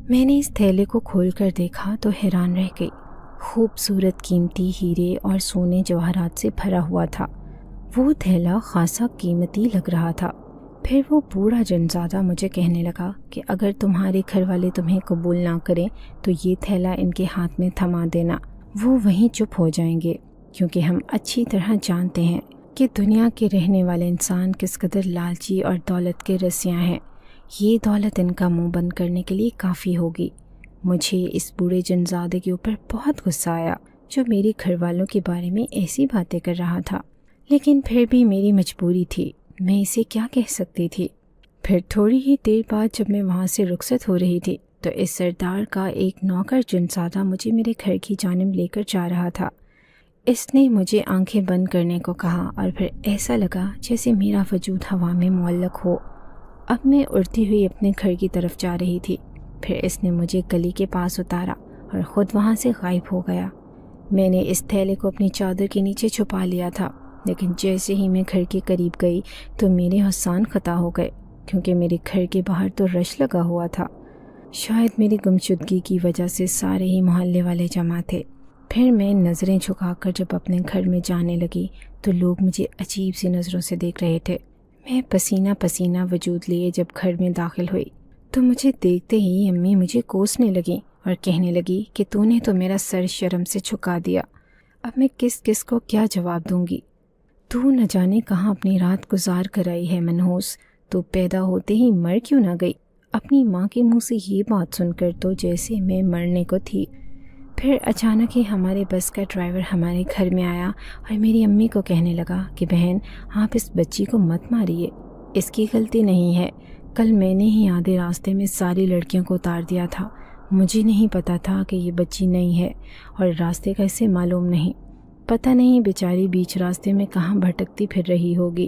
میں نے اس تھیلے کو کھول کر دیکھا تو حیران رہ گئی۔ خوبصورت قیمتی ہیرے اور سونے جواہرات سے بھرا ہوا تھا۔ وہ تھیلا خاصا قیمتی لگ رہا تھا۔ پھر وہ بوڑھا جنزادہ مجھے کہنے لگا کہ اگر تمہارے گھر والے تمہیں قبول نہ کریں تو یہ تھیلا ان کے ہاتھ میں تھما دینا، وہ وہیں چپ ہو جائیں گے، کیونکہ ہم اچھی طرح جانتے ہیں کہ دنیا کے رہنے والے انسان کس قدر لالچی اور دولت کے رسیاں ہیں۔ یہ دولت ان کا منہ بند کرنے کے لیے کافی ہوگی۔ مجھے اس بوڑھے جنزادے کے اوپر بہت غصہ آیا جو میرے گھر والوں کے بارے میں ایسی باتیں کر رہا تھا، لیکن پھر بھی میری مجبوری تھی، میں اسے کیا کہہ سکتی تھی۔ پھر تھوڑی ہی دیر بعد جب میں وہاں سے رخصت ہو رہی تھی تو اس سردار کا ایک نوکر جنزادہ مجھے میرے گھر کی جانب لے کر جا رہا تھا۔ اس نے مجھے آنکھیں بند کرنے کو کہا اور پھر ایسا لگا جیسے میرا وجود ہوا میں معلق ہو۔ اب میں اڑتی ہوئی اپنے گھر کی طرف جا رہی تھی۔ پھر اس نے مجھے گلی کے پاس اتارا اور خود وہاں سے غائب ہو گیا۔ میں نے اس تھیلے کو اپنی چادر کے نیچے چھپا لیا تھا، لیکن جیسے ہی میں گھر کے قریب گئی تو میرے حسان خطا ہو گئے، کیونکہ میرے گھر کے باہر تو رش لگا ہوا تھا۔ شاید میری گمشدگی کی وجہ سے سارے ہی محلے والے جمع تھے۔ پھر میں نظریں جھکا کر جب اپنے گھر میں جانے لگی تو لوگ مجھے عجیب سی نظروں سے دیکھ رہے تھے۔ میں پسینہ پسینہ وجود لیے جب گھر میں داخل ہوئی تو مجھے دیکھتے ہی امی مجھے کوسنے لگیں اور کہنے لگی کہ تو نے تو میرا سر شرم سے جھکا دیا، اب میں کس کس کو کیا جواب دوں گی؟ تو نہ جانے کہاں اپنی رات گزار کر آئی ہے منحوس، تو پیدا ہوتے ہی مر کیوں نہ گئی؟ اپنی ماں کے منہ سے یہ بات سن کر تو جیسے میں مرنے کو تھی۔ پھر اچانک ہی ہمارے بس کا ڈرائیور ہمارے گھر میں آیا اور میری امی کو کہنے لگا کہ بہن آپ اس بچی کو مت ماریے، اس کی غلطی نہیں ہے، کل میں نے ہی آدھے راستے میں ساری لڑکیوں کو اتار دیا تھا، مجھے نہیں پتا تھا کہ یہ بچی نہیں ہے اور راستے کا اسے معلوم نہیں، پتہ نہیں بیچاری بیچ راستے میں کہاں بھٹکتی پھر رہی ہوگی۔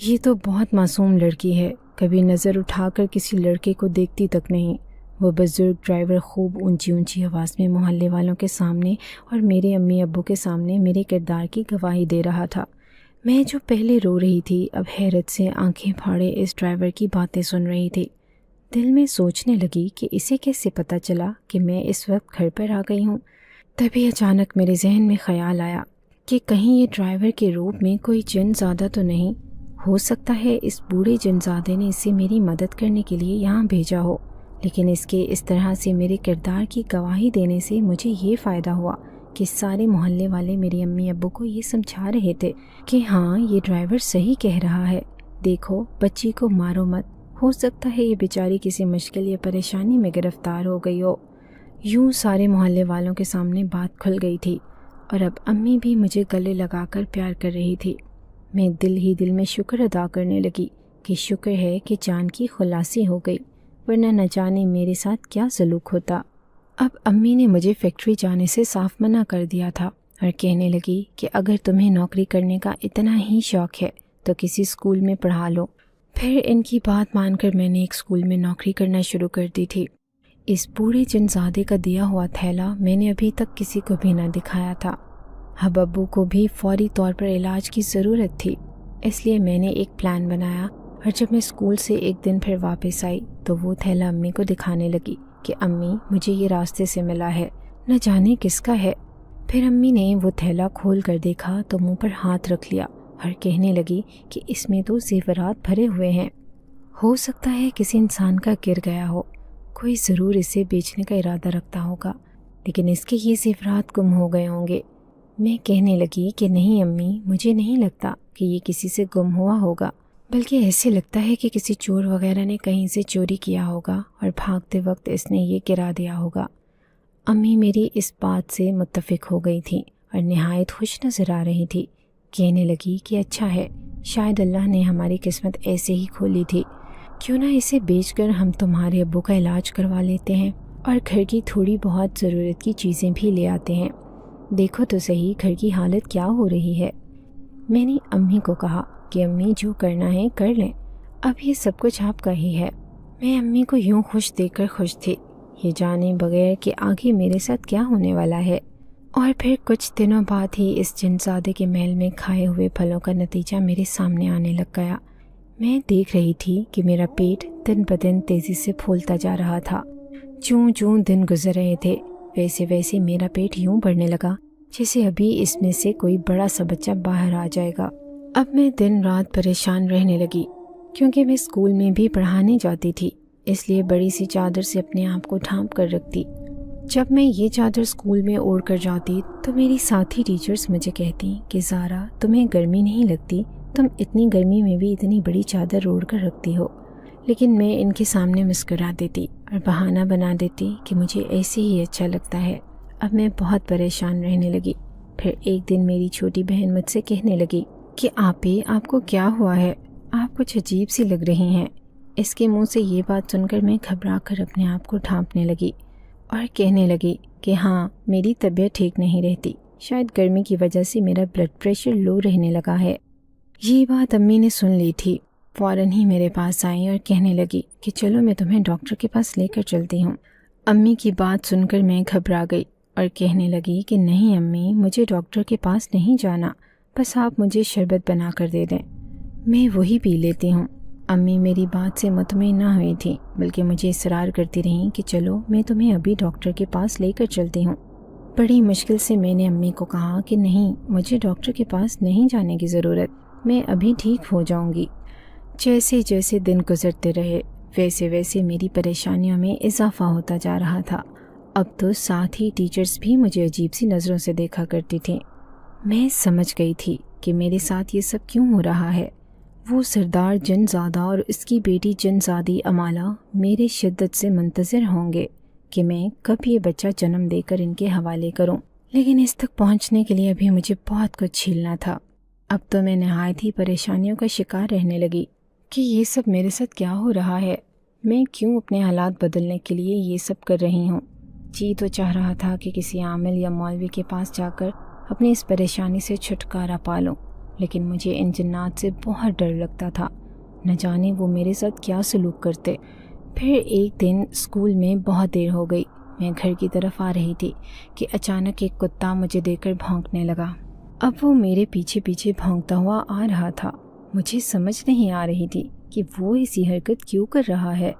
یہ تو بہت معصوم لڑکی ہے، کبھی نظر اٹھا کر کسی لڑکے کو دیکھتی تک نہیں۔ وہ بزرگ ڈرائیور خوب اونچی اونچی آواز میں محلے والوں کے سامنے اور میرے امی ابو کے سامنے میرے کردار کی گواہی دے رہا تھا۔ میں جو پہلے رو رہی تھی اب حیرت سے آنکھیں پھاڑے اس ڈرائیور کی باتیں سن رہی تھی۔ دل میں سوچنے لگی کہ اسے کیسے پتہ چلا کہ میں اس وقت گھر پر آ گئی ہوں۔ تبھی اچانک میرے ذہن میں خیال آیا کہ کہیں یہ ڈرائیور کے روپ میں کوئی جنزادہ تو نہیں، ہو سکتا ہے اس بوڑھے جنزادے نے اسے میری مدد کرنے کے لیے یہاں بھیجا ہو، لیکن اس کے اس طرح سے میرے کردار کی گواہی دینے سے مجھے یہ فائدہ ہوا کہ سارے محلے والے میری امی ابو کو یہ سمجھا رہے تھے کہ ہاں یہ ڈرائیور صحیح کہہ رہا ہے، دیکھو بچی کو مارو مت، ہو سکتا ہے یہ بیچاری کسی مشکل یا پریشانی میں گرفتار ہو گئی ہو۔ یوں سارے محلے والوں کے سامنے بات کھل گئی تھی اور اب امی بھی مجھے گلے لگا کر پیار کر رہی تھی۔ میں دل ہی دل میں شکر ادا کرنے لگی کہ شکر ہے کہ جان کی خلاصی ہو گئی، ورنہ نہ جانے میرے ساتھ کیا سلوک ہوتا۔ اب امی نے مجھے فیکٹری جانے سے صاف منع کر دیا تھا اور کہنے لگی کہ اگر تمہیں نوکری کرنے کا اتنا ہی شوق ہے تو کسی اسکول میں پڑھا لو۔ پھر ان کی بات مان کر میں نے ایک اسکول میں نوکری کرنا شروع کر دی تھی۔ اس بوڑھے جنزادے کا دیا ہوا تھیلا میں نے ابھی تک کسی کو بھی نہ دکھایا تھا۔ اب ابو کو بھی فوری طور پر علاج کی ضرورت تھی، اس لیے میں نے ایک پلان بنایا اور جب میں اسکول سے ایک دن پھر واپس آئی تو وہ تھیلا امی کو دکھانے لگی کہ امی مجھے یہ راستے سے ملا ہے، نہ جانے کس کا ہے۔ پھر امی نے وہ تھیلا کھول کر دیکھا تو منہ پر ہاتھ رکھ لیا اور کہنے لگی کہ اس میں تو زیورات بھرے ہوئے ہیں، ہو سکتا ہے کسی انسان کا گر گیا ہو، کوئی ضرور اسے بیچنے کا ارادہ رکھتا ہوگا، لیکن اس کے یہ زیورات گم ہو گئے ہوں گے۔ میں کہنے لگی کہ نہیں امی، مجھے نہیں لگتا کہ یہ کسی سے گم ہوا ہوگا، بلکہ ایسے لگتا ہے کہ کسی چور وغیرہ نے کہیں سے چوری کیا ہوگا اور بھاگتے وقت اس نے یہ گرا دیا ہوگا۔ امی میری اس بات سے متفق ہو گئی تھیں اور نہایت خوش نظر آ رہی تھی۔ کہنے لگی کہ اچھا ہے، شاید اللہ نے ہماری قسمت ایسے ہی کھولی تھی، کیوں نہ اسے بیچ کر ہم تمہارے ابو کا علاج کروا لیتے ہیں اور گھر کی تھوڑی بہت ضرورت کی چیزیں بھی لے آتے ہیں۔ دیکھو تو صحیح گھر کی حالت کیا ہو رہی ہے۔ میں نے امی کو کہا کہ امی جو کرنا ہے کر لیں، اب یہ سب کچھ آپ کا ہی ہے۔ میں امی کو یوں خوش دیکھ کر خوش تھی، یہ جانے بغیر کہ آگے میرے ساتھ کیا ہونے والا ہے۔ اور پھر کچھ دنوں بعد ہی اس جنزادے کے محل میں کھائے ہوئے پھلوں کا نتیجہ میرے سامنے آنے لگ گیا۔ میں دیکھ رہی تھی کہ میرا پیٹ دن بدن تیزی سے پھولتا جا رہا تھا۔ جوں جوں دن گزر رہے تھے ویسے ویسے میرا پیٹ یوں بڑھنے لگا جیسے ابھی اس میں سے کوئی بڑا سا بچہ باہر آ جائے گا۔ اب میں دن رات پریشان رہنے لگی، کیونکہ میں اسکول میں بھی پڑھانے جاتی تھی، اس لیے بڑی سی چادر سے اپنے آپ کو ڈھانپ کر رکھتی۔ جب میں یہ چادر اسکول میں اوڑھ کر جاتی تو میری ساتھی ٹیچرز مجھے کہتی کہ زارا تمہیں گرمی نہیں لگتی، تم اتنی گرمی میں بھی اتنی بڑی چادر اوڑھ کر رکھتی ہو، لیکن میں ان کے سامنے مسکرا دیتی اور بہانہ بنا دیتی کہ مجھے ایسے ہی اچھا لگتا ہے۔ اب میں بہت پریشان رہنے لگی۔ پھر ایک دن میری چھوٹی بہن مجھ سے کہنے لگی کہ آپی آپ کو کیا ہوا ہے، آپ کچھ عجیب سی لگ رہی ہیں۔ اس کے منہ سے یہ بات سن کر میں گھبرا کر اپنے آپ کو ڈھانپنے لگی اور کہنے لگی کہ ہاں میری طبیعت ٹھیک نہیں رہتی، شاید گرمی کی وجہ سے میرا بلڈ پریشر لو رہنے لگا ہے۔ یہ بات امی نے سن لی تھی، فوراً ہی میرے پاس آئیں اور کہنے لگی کہ چلو میں تمہیں ڈاکٹر کے پاس لے کر چلتی ہوں۔ امی کی بات سن کر میں گھبرا گئی اور کہنے لگی کہ نہیں امی، مجھے ڈاکٹر کے پاس نہیں جانا، بس آپ مجھے شربت بنا کر دے دیں، میں وہی پی لیتی ہوں۔ امی میری بات سے مطمئن نہ ہوئی تھی، بلکہ مجھے اصرار کرتی رہیں کہ چلو میں تمہیں ابھی ڈاکٹر کے پاس لے کر چلتی ہوں۔ بڑی مشکل سے میں نے امی کو کہا کہ نہیں، مجھے ڈاکٹر کے پاس نہیں جانے کی ضرورت، میں ابھی ٹھیک ہو جاؤں گی۔ جیسے جیسے دن گزرتے رہے ویسے ویسے میری پریشانیوں میں اضافہ ہوتا جا رہا تھا۔ اب تو ساتھ ہی ٹیچرز بھی مجھے عجیب سی نظروں سے دیکھا کرتی تھیں۔ میں سمجھ گئی تھی کہ میرے ساتھ یہ سب کیوں ہو رہا ہے۔ وہ سردار جنزادہ اور اس کی بیٹی جنزادی امالہ میرے شدت سے منتظر ہوں گے کہ میں کب یہ بچہ جنم دے کر ان کے حوالے کروں، لیکن اس تک پہنچنے کے لیے ابھی مجھے بہت کچھ جھیلنا تھا۔ اب تو میں نہایت ہی پریشانیوں کا شکار رہنے لگی کہ یہ سب میرے ساتھ کیا ہو رہا ہے، میں کیوں اپنے حالات بدلنے کے لیے یہ سب کر رہی ہوں۔ جی تو چاہ رہا تھا کہ کسی عامل یا مولوی کے پاس جا کر اپنی اس پریشانی سے چھٹکارا پا لوں، لیکن مجھے ان جنات سے بہت ڈر لگتا تھا، نہ جانے وہ میرے ساتھ کیا سلوک کرتے۔ پھر ایک دن اسکول میں بہت دیر ہو گئی، میں گھر کی طرف آ رہی تھی کہ اچانک ایک کتا مجھے دیکھ کر بھونکنے لگا۔ اب وہ میرے پیچھے پیچھے بھونکتا ہوا آ رہا تھا۔ مجھے سمجھ نہیں آ رہی تھی کہ وہ ایسی حرکت کیوں کر رہا ہے۔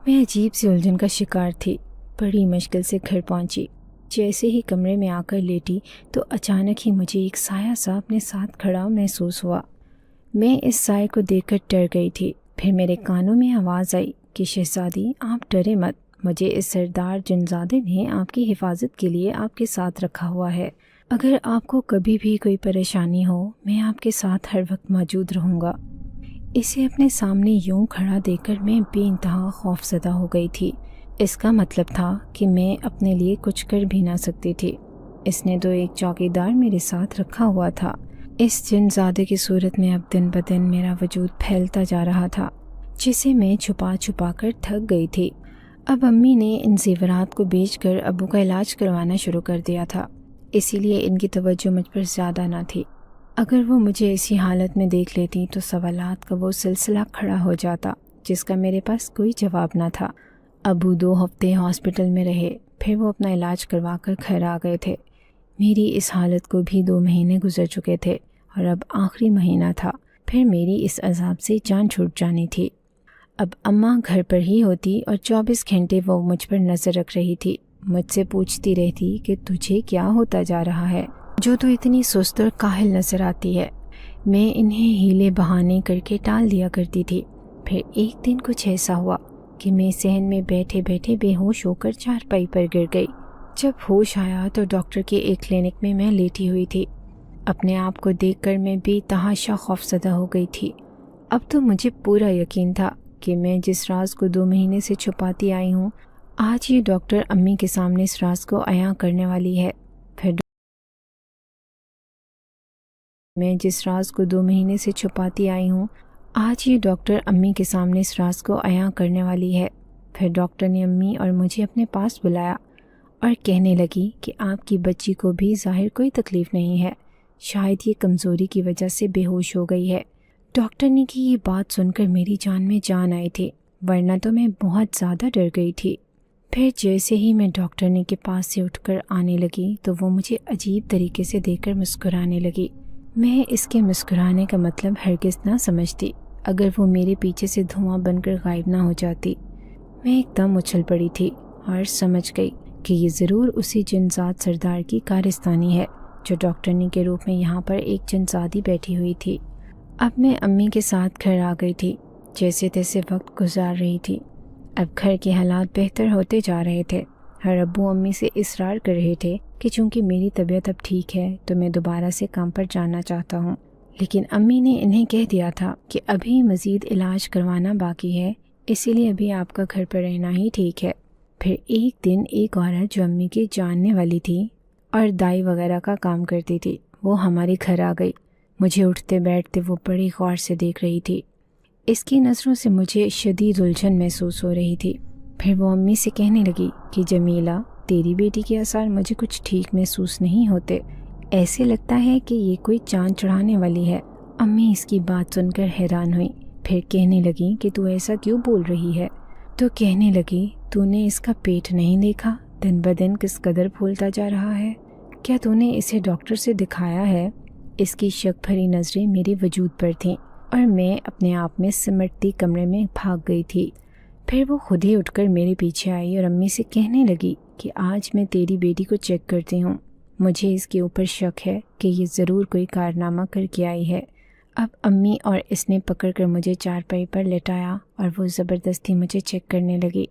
میں عجیب سی الجھن کا شکار تھی۔ بڑی مشکل سے گھر پہنچی۔ جیسے ہی کمرے میں آ کر لیٹی تو اچانک ہی مجھے ایک سایہ سا اپنے ساتھ کھڑا محسوس ہوا۔ میں اس سائے کو دیکھ کر ڈر گئی تھی۔ پھر میرے کانوں میں آواز آئی کہ شہزادی آپ ڈرے مت، مجھے اس سردار جنزادے نے آپ کی حفاظت کے لیے آپ کے ساتھ رکھا ہوا ہے، اگر آپ کو کبھی بھی کوئی پریشانی ہو میں آپ کے ساتھ ہر وقت موجود رہوں گا۔ اسے اپنے سامنے یوں کھڑا دیکھ کر میں بے انتہا خوف زدہ ہو گئی تھی۔ اس کا مطلب تھا کہ میں اپنے لیے کچھ کر بھی نہ سکتی تھی۔ اس نے تو ایک چوکیدار میرے ساتھ رکھا ہوا تھا۔ اس جنزادے کی صورت میں اب دن بدن میرا وجود پھیلتا جا رہا تھا، جسے میں چھپا چھپا کر تھک گئی تھی۔ اب امی نے ان زیورات کو بیچ کر ابو کا علاج کروانا شروع کر دیا تھا، اسی لیے ان کی توجہ مجھ پر زیادہ نہ تھی۔ اگر وہ مجھے اسی حالت میں دیکھ لیتی تو سوالات کا وہ سلسلہ کھڑا ہو جاتا جس کا میرے پاس کوئی جواب نہ تھا۔ ابو 2 ہفتے ہاسپٹل میں رہے، پھر وہ اپنا علاج کروا کر گھر آ گئے تھے۔ میری اس حالت کو بھی 2 مہینے گزر چکے تھے اور اب آخری مہینہ تھا پھر میری اس عذاب سے جان چھوٹ جانی تھی۔ اب اماں گھر پر ہی ہوتی اور 24 گھنٹے وہ مجھ پر نظر رکھ رہی تھی، مجھ سے پوچھتی رہتی کہ تجھے کیا ہوتا جا رہا ہے جو تو اتنی سست اور کاہل نظر آتی ہے۔ میں انہیں ہیلے بہانے کر کے ٹال دیا کرتی تھی۔ پھر ایک دن کچھ ایسا ہوا کہ میں صحن میں بیٹھے بیٹھے بے ہوش ہو کر چارپائی پر گر گئی۔ جب ہوش آیا تو ڈاکٹر کے ایک کلینک میں لیٹی ہوئی تھی۔ اپنے آپ کو دیکھ کر میں بے تحاشا خوفزدہ ہو گئی تھی۔ اب تو مجھے پورا یقین تھا کہ میں جس راز کو 2 مہینے سے چھپاتی آئی ہوں، آج یہ ڈاکٹر امی کے سامنے اس راز کو عیاں کرنے والی ہے۔ میں جس راز کو 2 مہینے سے چھپاتی آئی ہوں، آج یہ ڈاکٹر امی کے سامنے اس راز کو عیاں کرنے والی ہے۔ پھر ڈاکٹر نے امی اور مجھے اپنے پاس بلایا اور کہنے لگی کہ آپ کی بچی کو بھی ظاہر کوئی تکلیف نہیں ہے، شاید یہ کمزوری کی وجہ سے بے ہوش ہو گئی ہے۔ ڈاکٹر نے کی یہ بات سن کر میری جان میں جان آئی تھی، ورنہ تو میں بہت زیادہ ڈر گئی تھی۔ پھر جیسے ہی میں ڈاکٹرنی کے پاس سے اٹھ کر آنے لگی تو وہ مجھے عجیب طریقے سے دیکھ کر مسکرانے لگی۔ میں اس کے مسکرانے کا مطلب ہرگز نہ سمجھتی اگر وہ میرے پیچھے سے دھواں بن کر غائب نہ ہو جاتی۔ میں ایک دم اچھل پڑی تھی اور سمجھ گئی کہ یہ ضرور اسی جنزاد سردار کی کارستانی ہے جو ڈاکٹرنی کے روپ میں یہاں پر ایک جنزادی بیٹھی ہوئی تھی۔ اب میں امی کے ساتھ گھر آ گئی تھی، جیسے تیسے وقت گزار رہی تھی۔ اب گھر کے حالات بہتر ہوتے جا رہے تھے۔ ہر ابو امی سے اصرار کر رہے تھے کہ چونکہ میری طبیعت اب ٹھیک ہے تو میں دوبارہ سے کام پر جانا چاہتا ہوں، لیکن امی نے انہیں کہہ دیا تھا کہ ابھی مزید علاج کروانا باقی ہے، اسی لیے ابھی آپ کا گھر پر رہنا ہی ٹھیک ہے۔ پھر ایک دن ایک عورت جو امی کی جاننے والی تھی اور دائی وغیرہ کا کام کرتی تھی، وہ ہمارے گھر آ گئی۔ مجھے اٹھتے بیٹھتے وہ بڑی غور سے دیکھ رہی تھی۔ اس کی نظروں سے مجھے شدید الجھن محسوس ہو رہی تھی۔ پھر وہ امی سے کہنے لگی کہ جمیلہ، تیری بیٹی کے آثار مجھے کچھ ٹھیک محسوس نہیں ہوتے، ایسے لگتا ہے کہ یہ کوئی چاند چڑھانے والی ہے۔ امی اس کی بات سن کر حیران ہوئی، پھر کہنے لگی کہ تو ایسا کیوں بول رہی ہے؟ تو کہنے لگی، تو نے اس کا پیٹ نہیں دیکھا دن بدن کس قدر پھولتا جا رہا ہے؟ کیا تو نے اسے ڈاکٹر سے دکھایا ہے؟ اس کی شک بھری نظریں میرے وجود پر تھیں اور میں اپنے آپ میں سمٹتی کمرے میں بھاگ گئی تھی۔ پھر وہ خود ہی اٹھ کر میرے پیچھے آئی اور امی سے کہنے لگی کہ آج میں تیری بیٹی کو چیک کرتی ہوں، مجھے اس کے اوپر شک ہے کہ یہ ضرور کوئی کارنامہ کر کے آئی ہے۔ اب امی اور اس نے پکڑ کر مجھے چارپائی پر لٹایا اور وہ زبردستی مجھے چیک کرنے لگی۔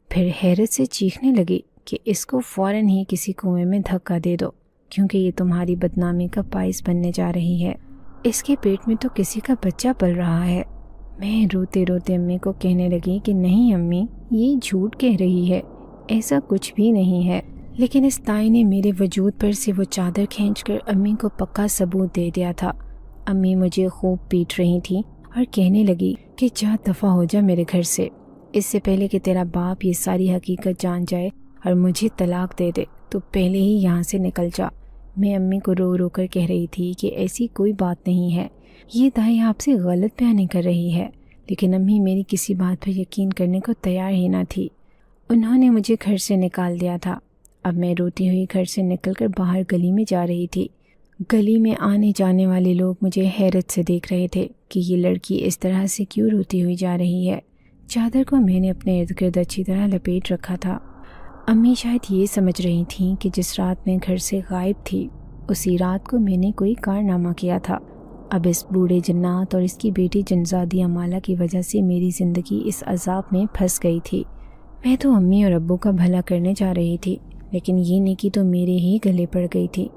پھر حیرت سے چیخنے لگی کہ اس کو فوراً ہی کسی کنویں میں دھکا دے دو، کیونکہ یہ تمہاری بدنامی کا باعث بننے جا رہی ہے۔ اس کے پیٹ میں تو کسی کا بچہ پل رہا ہے۔ میں روتے روتے امی کو کہنے لگی کہ نہیں امی، یہ جھوٹ کہہ رہی ہے، ایسا کچھ بھی نہیں ہے۔ لیکن اس دائی نے میرے وجود پر سے وہ چادر کھینچ کر امی کو پکا ثبوت دے دیا تھا۔ امی مجھے خوب پیٹ رہی تھیں اور کہنے لگی کہ جا دفع ہو جا میرے گھر سے، اس سے پہلے کہ تیرا باپ یہ ساری حقیقت جان جائے اور مجھے طلاق دے دے تو پہلے ہی یہاں سے نکل جا۔ میں امی کو رو رو کر کہہ رہی تھی کہ ایسی کوئی بات نہیں ہے، یہ دائی آپ سے غلط بیانی کر رہی ہے، لیکن امی میری کسی بات پر یقین کرنے کو تیار ہی نہ تھی۔ انہوں نے مجھے گھر سے نکال دیا تھا۔ اب میں روتی ہوئی گھر سے نکل کر باہر گلی میں جا رہی تھی۔ گلی میں آنے جانے والے لوگ مجھے حیرت سے دیکھ رہے تھے کہ یہ لڑکی اس طرح سے کیوں روتی ہوئی جا رہی ہے۔ چادر کو میں نے اپنے ارد گرد اچھی طرح لپیٹ رکھا تھا۔ امی شاید یہ سمجھ رہی تھیں کہ جس رات میں گھر سے غائب تھی اسی رات کو میں نے کوئی کارنامہ کیا تھا۔ اب اس بوڑھے جنات اور اس کی بیٹی جنزادی امالہ کی وجہ سے میری زندگی اس عذاب میں پھنس گئی تھی۔ میں تو امی اور ابو کا بھلا کرنے جا رہی تھی، لیکن یہ نیکی تو میرے ہی گلے پڑ گئی تھی۔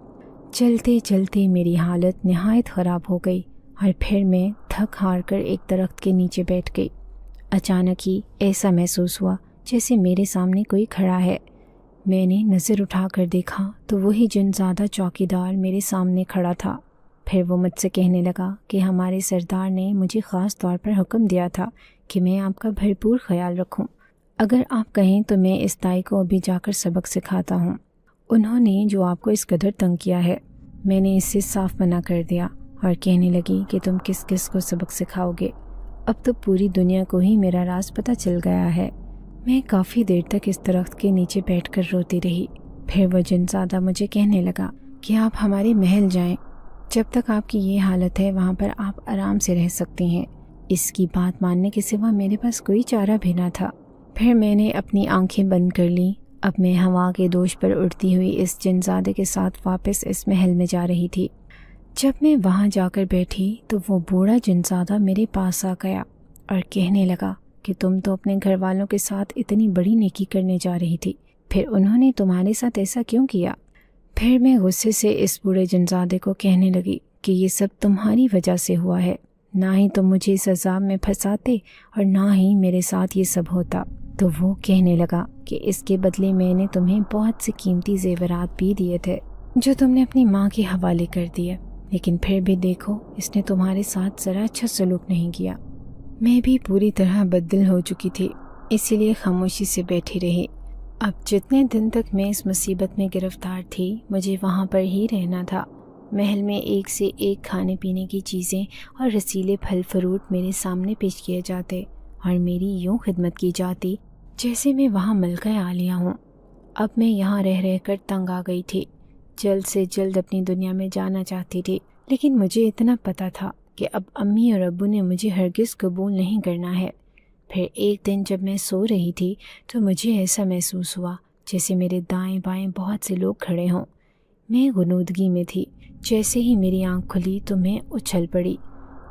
چلتے چلتے میری حالت نہایت خراب ہو گئی اور پھر میں تھک ہار کر ایک درخت کے نیچے بیٹھ گئی۔ اچانک ہی ایسا محسوس ہوا جیسے میرے سامنے کوئی کھڑا ہے۔ میں نے نظر اٹھا کر دیکھا تو وہی جنزادہ چوکیدار میرے سامنے کھڑا تھا۔ پھر وہ مجھ سے کہنے لگا کہ ہمارے سردار نے مجھے خاص طور پر حکم دیا تھا کہ میں آپ کا بھرپور خیال رکھوں، اگر آپ کہیں تو میں اس دائی کو ابھی جا کر سبق سکھاتا ہوں۔ انہوں نے جو آپ کو اس قدر تنگ کیا ہے، میں نے اس سے صاف منع کر دیا اور کہنے لگی کہ تم کس کس کو سبق سکھاؤ گے، اب تو پوری دنیا کو ہی میرا راز پتہ چل گیا ہے۔ میں کافی دیر تک اس درخت کے نیچے بیٹھ کر روتی رہی۔ پھر وہ جنزادہ مجھے کہنے لگا کہ آپ ہمارے محل جائیں، جب تک آپ کی یہ حالت ہے وہاں پر آپ آرام سے رہ سکتی ہیں۔ اس کی بات ماننے کے سوا میرے پاس کوئی چارہ بھی نہ تھا۔ پھر میں نے اپنی آنکھیں بند کر لیں۔ اب میں ہوا کے دوش پر اڑتی ہوئی اس جنزادے کے ساتھ واپس اس محل میں جا رہی تھی۔ جب میں وہاں جا کر بیٹھی تو وہ بوڑھا جنزادہ میرے پاس آ گیا اور کہنے لگا کہ تم تو اپنے گھر والوں کے ساتھ اتنی بڑی نیکی کرنے جا رہی تھی، پھر انہوں نے تمہارے ساتھ ایسا کیوں کیا؟ پھر میں غصے سے اس بوڑھے جنزادے کو کہنے لگی کہ یہ سب تمہاری وجہ سے ہوا ہے، نہ ہی تم مجھے اس عذاب میں پھنساتے اور نہ ہی میرے ساتھ یہ سب ہوتا۔ تو وہ کہنے لگا کہ اس کے بدلے میں نے تمہیں بہت سے قیمتی زیورات بھی دیے تھے جو تم نے اپنی ماں کے حوالے کر دیے، لیکن پھر بھی دیکھو اس نے تمہارے ساتھ ذرا اچھا سلوک نہیں کیا۔ میں بھی پوری طرح بدل ہو چکی تھی، اسی لیے خاموشی سے بیٹھی رہی۔ اب جتنے دن تک میں اس مصیبت میں گرفتار تھی مجھے وہاں پر ہی رہنا تھا۔ محل میں ایک سے ایک کھانے پینے کی چیزیں اور رسیلے پھل فروٹ میرے سامنے پیش کیے جاتے اور میری یوں خدمت کی جاتی جیسے میں وہاں ملکہ عالیہ ہوں۔ اب میں یہاں رہ رہ کر تنگ آ گئی تھی، جلد سے جلد اپنی دنیا میں جانا چاہتی تھی، لیکن مجھے اتنا پتہ تھا کہ اب امی اور ابو نے مجھے ہرگز قبول نہیں کرنا ہے۔ پھر ایک دن جب میں سو رہی تھی تو مجھے ایسا محسوس ہوا جیسے میرے دائیں بائیں بہت سے لوگ کھڑے ہوں۔ میں غنودگی میں تھی، جیسے ہی میری آنکھ کھلی تو میں اچھل پڑی۔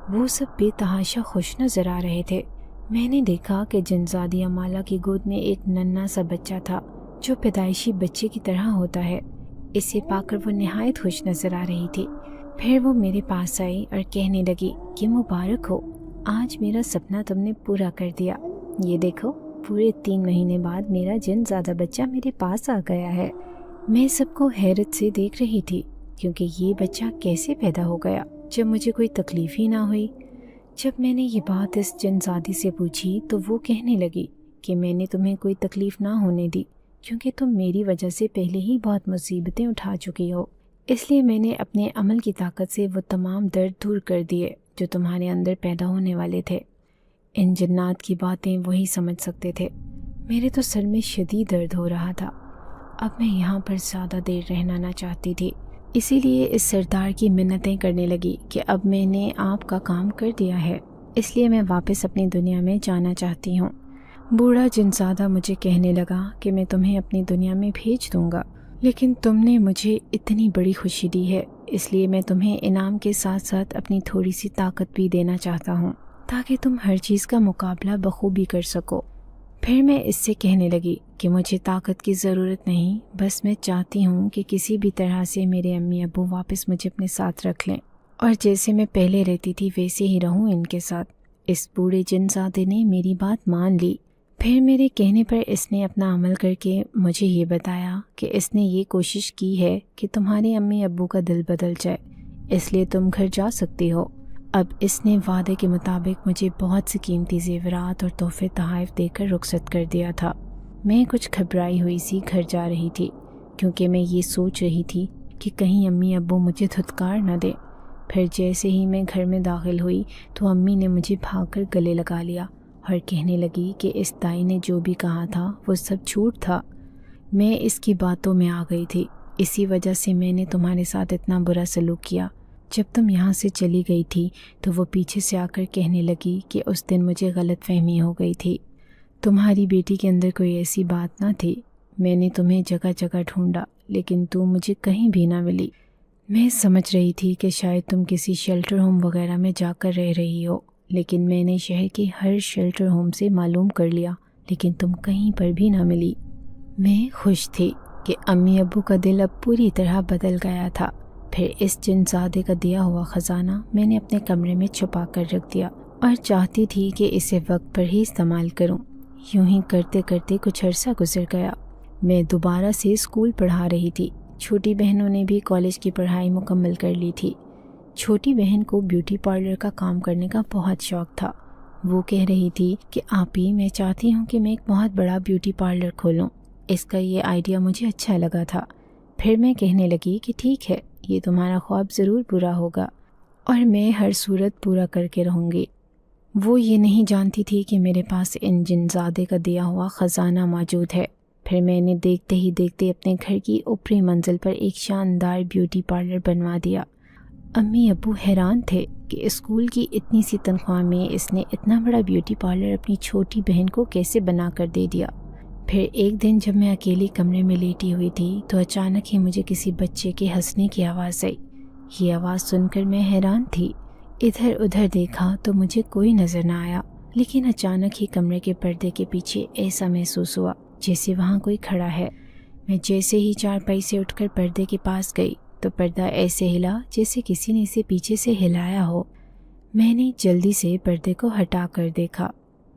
وہ سب بے تحاشا خوش نظر آ رہے تھے۔ میں نے دیکھا کہ جنزادی امالا کی گود میں ایک ننھا سا بچہ تھا جو پیدائشی بچے کی طرح ہوتا ہے۔ اسے پا کر وہ نہایت خوش نظر آ رہی تھی۔ پھر وہ میرے پاس آئی اور کہنے لگی کہ مبارک ہو، آج میرا سپنا تم نے پورا کر دیا۔ یہ دیکھو، پورے 3 مہینے بعد میرا جنزادہ بچہ میرے پاس آ گیا ہے۔ میں سب کو حیرت سے دیکھ رہی تھی کیونکہ یہ بچہ کیسے پیدا ہو گیا جب مجھے کوئی تکلیف ہی نہ ہوئی۔ جب میں نے یہ بات اس جنزادی سے پوچھی تو وہ کہنے لگی کہ میں نے تمہیں کوئی تکلیف نہ ہونے دی کیونکہ تم میری وجہ سے پہلے ہی بہت مصیبتیں اٹھا چکی ہو، اس لیے میں نے اپنے عمل کی طاقت سے وہ تمام درد دور کر دیے جو تمہارے اندر پیدا ہونے والے تھے۔ ان جنات کی باتیں وہی سمجھ سکتے تھے۔ میرے تو سر میں شدید درد ہو رہا تھا۔ اب میں یہاں پر زیادہ دیر رہنا نہ چاہتی تھی، اسی لیے اس سردار کی منتیں کرنے لگی کہ اب میں نے آپ کا کام کر دیا ہے، اس لیے میں واپس اپنی دنیا میں جانا چاہتی ہوں۔ بوڑھا جنزادہ مجھے کہنے لگا کہ میں تمہیں اپنی دنیا میں بھیج دوں گا، لیکن تم نے مجھے اتنی بڑی خوشی دی ہے، اس لیے میں تمہیں انعام کے ساتھ ساتھ اپنی تھوڑی سی طاقت بھی دینا چاہتا ہوں تاکہ تم ہر چیز کا مقابلہ بخوبی کر سکو۔ پھر میں اس سے کہنے لگی کہ مجھے طاقت کی ضرورت نہیں، بس میں چاہتی ہوں کہ کسی بھی طرح سے میرے امی ابو واپس مجھے اپنے ساتھ رکھ لیں اور جیسے میں پہلے رہتی تھی ویسے ہی رہوں ان کے ساتھ۔ اس بوڑھے جنزادے نے میری بات مان لی۔ پھر میرے کہنے پر اس نے اپنا عمل کر کے مجھے یہ بتایا کہ اس نے یہ کوشش کی ہے کہ تمہارے امی ابو کا دل بدل جائے، اس لیے تم گھر جا سکتی ہو۔ اب اس نے وعدے کے مطابق مجھے بہت سی قیمتی زیورات اور تحفے تحائف دے کر رخصت کر دیا تھا۔ میں کچھ گھبرائی ہوئی سی گھر جا رہی تھی کیونکہ میں یہ سوچ رہی تھی کہ کہیں امی ابو مجھے دھتکار نہ دیں۔ پھر جیسے ہی میں گھر میں داخل ہوئی تو امی نے مجھے بھاگ کر گلے لگا لیا اور کہنے لگی کہ اس دائی نے جو بھی کہا تھا وہ سب جھوٹ تھا۔ میں اس کی باتوں میں آ گئی تھی، اسی وجہ سے میں نے تمہارے ساتھ اتنا برا سلوک کیا۔ جب تم یہاں سے چلی گئی تھی تو وہ پیچھے سے آ کر کہنے لگی کہ اس دن مجھے غلط فہمی ہو گئی تھی، تمہاری بیٹی کے اندر کوئی ایسی بات نہ تھی۔ میں نے تمہیں جگہ جگہ ڈھونڈا لیکن تم مجھے کہیں بھی نہ ملی۔ میں سمجھ رہی تھی کہ شاید تم کسی شیلٹر ہوم وغیرہ میں جا کر رہ رہی ہو، لیکن میں نے شہر کے ہر شیلٹر ہوم سے معلوم کر لیا لیکن تم کہیں پر بھی نہ ملی۔ میں خوش تھی کہ امی ابو کا دل اب پوری طرح بدل گیا تھا۔ پھر اس جنزادے کا دیا ہوا خزانہ میں نے اپنے کمرے میں چھپا کر رکھ دیا اور چاہتی تھی کہ اسے وقت پر ہی استعمال کروں۔ یوں ہی کرتے کرتے کچھ عرصہ گزر گیا۔ میں دوبارہ سے اسکول پڑھا رہی تھی۔ چھوٹی بہنوں نے بھی کالج کی پڑھائی مکمل کر لی تھی۔ چھوٹی بہن کو بیوٹی پارلر کا کام کرنے کا بہت شوق تھا۔ وہ کہہ رہی تھی کہ آپی میں چاہتی ہوں کہ میں ایک بہت بڑا بیوٹی پارلر کھولوں۔ اس کا یہ آئیڈیا مجھے اچھا لگا تھا۔ پھر میں کہنے لگی کہ ٹھیک ہے، یہ تمہارا خواب ضرور پورا ہوگا اور میں ہر صورت پورا کر کے رہوں گی۔ وہ یہ نہیں جانتی تھی کہ میرے پاس ان جنزادے کا دیا ہوا خزانہ موجود ہے۔ پھر میں نے دیکھتے ہی دیکھتے اپنے گھر کی اوپری منزل پر ایک شاندار بیوٹی پارلر بنوا دیا۔ امی ابو حیران تھے کہ اسکول کی اتنی سی تنخواہ میں اس نے اتنا بڑا بیوٹی پارلر اپنی چھوٹی بہن کو کیسے بنا کر دے دیا۔ پھر ایک دن جب میں اکیلی کمرے میں لیٹی ہوئی تھی تو اچانک ہی مجھے کسی بچے کے ہنسنے کی آواز آئی۔ یہ آواز سن کر میں حیران تھی۔ ادھر ادھر دیکھا تو مجھے کوئی نظر نہ آیا، لیکن اچانک ہی کمرے کے پردے کے پیچھے ایسا محسوس ہوا جیسے وہاں کوئی کھڑا ہے۔ میں جیسے ہی چارپائی سے اٹھ کر پردے کے پاس گئی تو پردہ ایسے ہلا جیسے کسی نے اسے پیچھے سے ہلایا ہو۔ میں نے جلدی سے پردے کو ہٹا کر دیکھا۔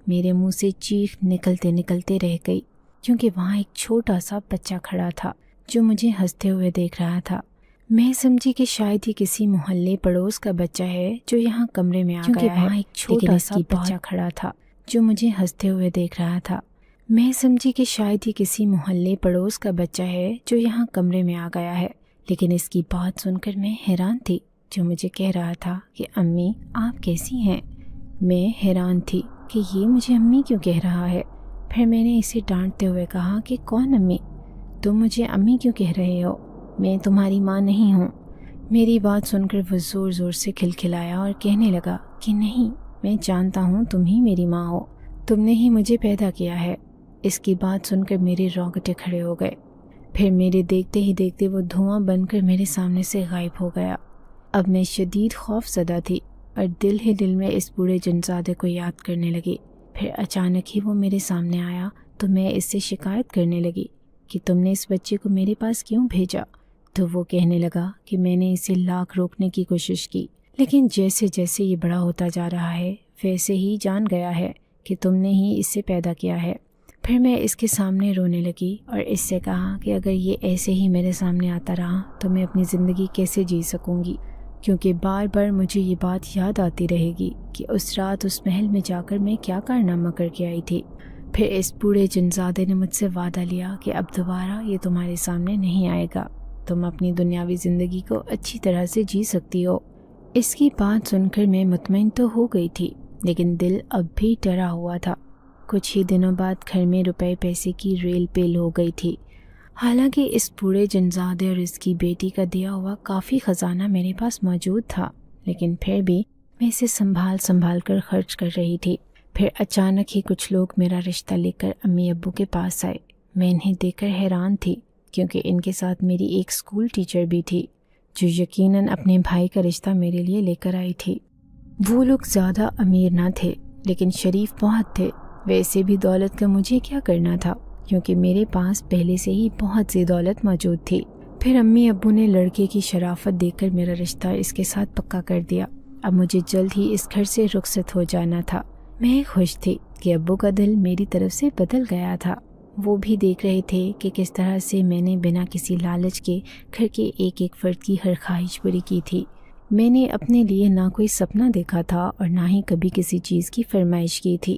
میرے منہ سے چیخ نکلتے نکلتے رہ گئی، کیونکہ وہاں ایک چھوٹا سا بچہ کھڑا تھا جو مجھے ہنستے ہوئے دیکھ رہا تھا۔ میں سمجھی کہ شاید یہ کسی محلے پڑوس کا بچہ ہے جو یہاں کمرے میں آ گیا ہے، ایک چھوٹا سا بچہ کھڑا تھا جو مجھے ہنستے ہوئے دیکھ رہا تھا۔ میں سمجھی کہ شاید یہ کسی محلے پڑوس کا بچہ ہے جو یہاں کمرے میں آ گیا ہے، لیکن اس کی بات سن کر میں حیران تھی، جو مجھے کہہ رہا تھا کہ امی آپ کیسی ہیں؟ میں حیران تھی کہ یہ مجھے امی کیوں کہہ رہا ہے۔ پھر میں نے اسے ڈانٹتے ہوئے کہا کہ کون امی؟ تم مجھے امی کیوں کہہ رہے ہو؟ میں تمہاری ماں نہیں ہوں۔ میری بات سن کر وہ زور زور سے کھلکھلایا اور کہنے لگا کہ نہیں، میں جانتا ہوں تم ہی میری ماں ہو، تم نے ہی مجھے پیدا کیا ہے۔ اس کی بات سن کر میرے رونگٹے کھڑے ہو گئے۔ پھر میرے دیکھتے ہی دیکھتے وہ دھواں بن کر میرے سامنے سے غائب ہو گیا۔ اب میں شدید خوف زدہ تھی اور دل ہی دل میں اس بوڑھے جنزادے کو یاد کرنے لگی۔ پھر اچانک ہی وہ میرے سامنے آیا تو میں اس سے شکایت کرنے لگی کہ تم نے اس بچے کو میرے پاس کیوں بھیجا؟ تو وہ کہنے لگا کہ میں نے اسے لاکھ روکنے کی کوشش کی، لیکن جیسے جیسے یہ بڑا ہوتا جا رہا ہے ویسے ہی جان گیا ہے کہ تم نے ہی اسے پیدا کیا ہے۔ پھر میں اس کے سامنے رونے لگی اور اس سے کہا کہ اگر یہ ایسے ہی میرے سامنے آتا رہا تو میں اپنی زندگی کیسے جی سکوں گی، کیونکہ بار بار مجھے یہ بات یاد آتی رہے گی کہ اس رات اس محل میں جا کر میں کیا کارنامہ کر کے آئی تھی۔ پھر اس بوڑھے جنزادے نے مجھ سے وعدہ لیا کہ اب دوبارہ یہ تمہارے سامنے نہیں آئے گا، تم اپنی دنیاوی زندگی کو اچھی طرح سے جی سکتی ہو۔ اس کی بات سن کر میں مطمئن تو ہو گئی تھی، لیکن دل اب بھی ڈرا ہوا تھا۔ کچھ ہی دنوں بعد گھر میں روپے پیسے کی ریل پیل ہو گئی تھی۔ حالانکہ اس بوڑھے جنزادے اور اس کی بیٹی کا دیا ہوا کافی خزانہ میرے پاس موجود تھا، لیکن پھر بھی میں اسے سنبھال کر خرچ کر رہی تھی۔ پھر اچانک ہی کچھ لوگ میرا رشتہ لے کر امی ابو کے پاس آئے۔ میں انہیں دیکھ کر حیران تھی، کیونکہ ان کے ساتھ میری ایک اسکول ٹیچر بھی تھی جو یقیناً اپنے بھائی کا رشتہ میرے لیے لے کر آئی تھی۔ وہ لوگ زیادہ امیر نہ تھے، لیکن شریف بہت تھے۔ ویسے بھی دولت کا مجھے کیا کرنا تھا، کیونکہ میرے پاس پہلے سے ہی بہت سی دولت موجود تھی۔ پھر امی ابو نے لڑکے کی شرافت دیکھ کر میرا رشتہ اس کے ساتھ پکا کر دیا۔ اب مجھے جلد ہی اس گھر سے رخصت ہو جانا تھا۔ میں خوش تھی کہ ابو کا دل میری طرف سے بدل گیا تھا۔ وہ بھی دیکھ رہے تھے کہ کس طرح سے میں نے بنا کسی لالچ کے گھر کے ایک ایک فرد کی ہر خواہش پوری کی تھی۔ میں نے اپنے لیے نہ کوئی سپنا دیکھا تھا اور نہ ہی کبھی کسی چیز کی فرمائش کی تھی۔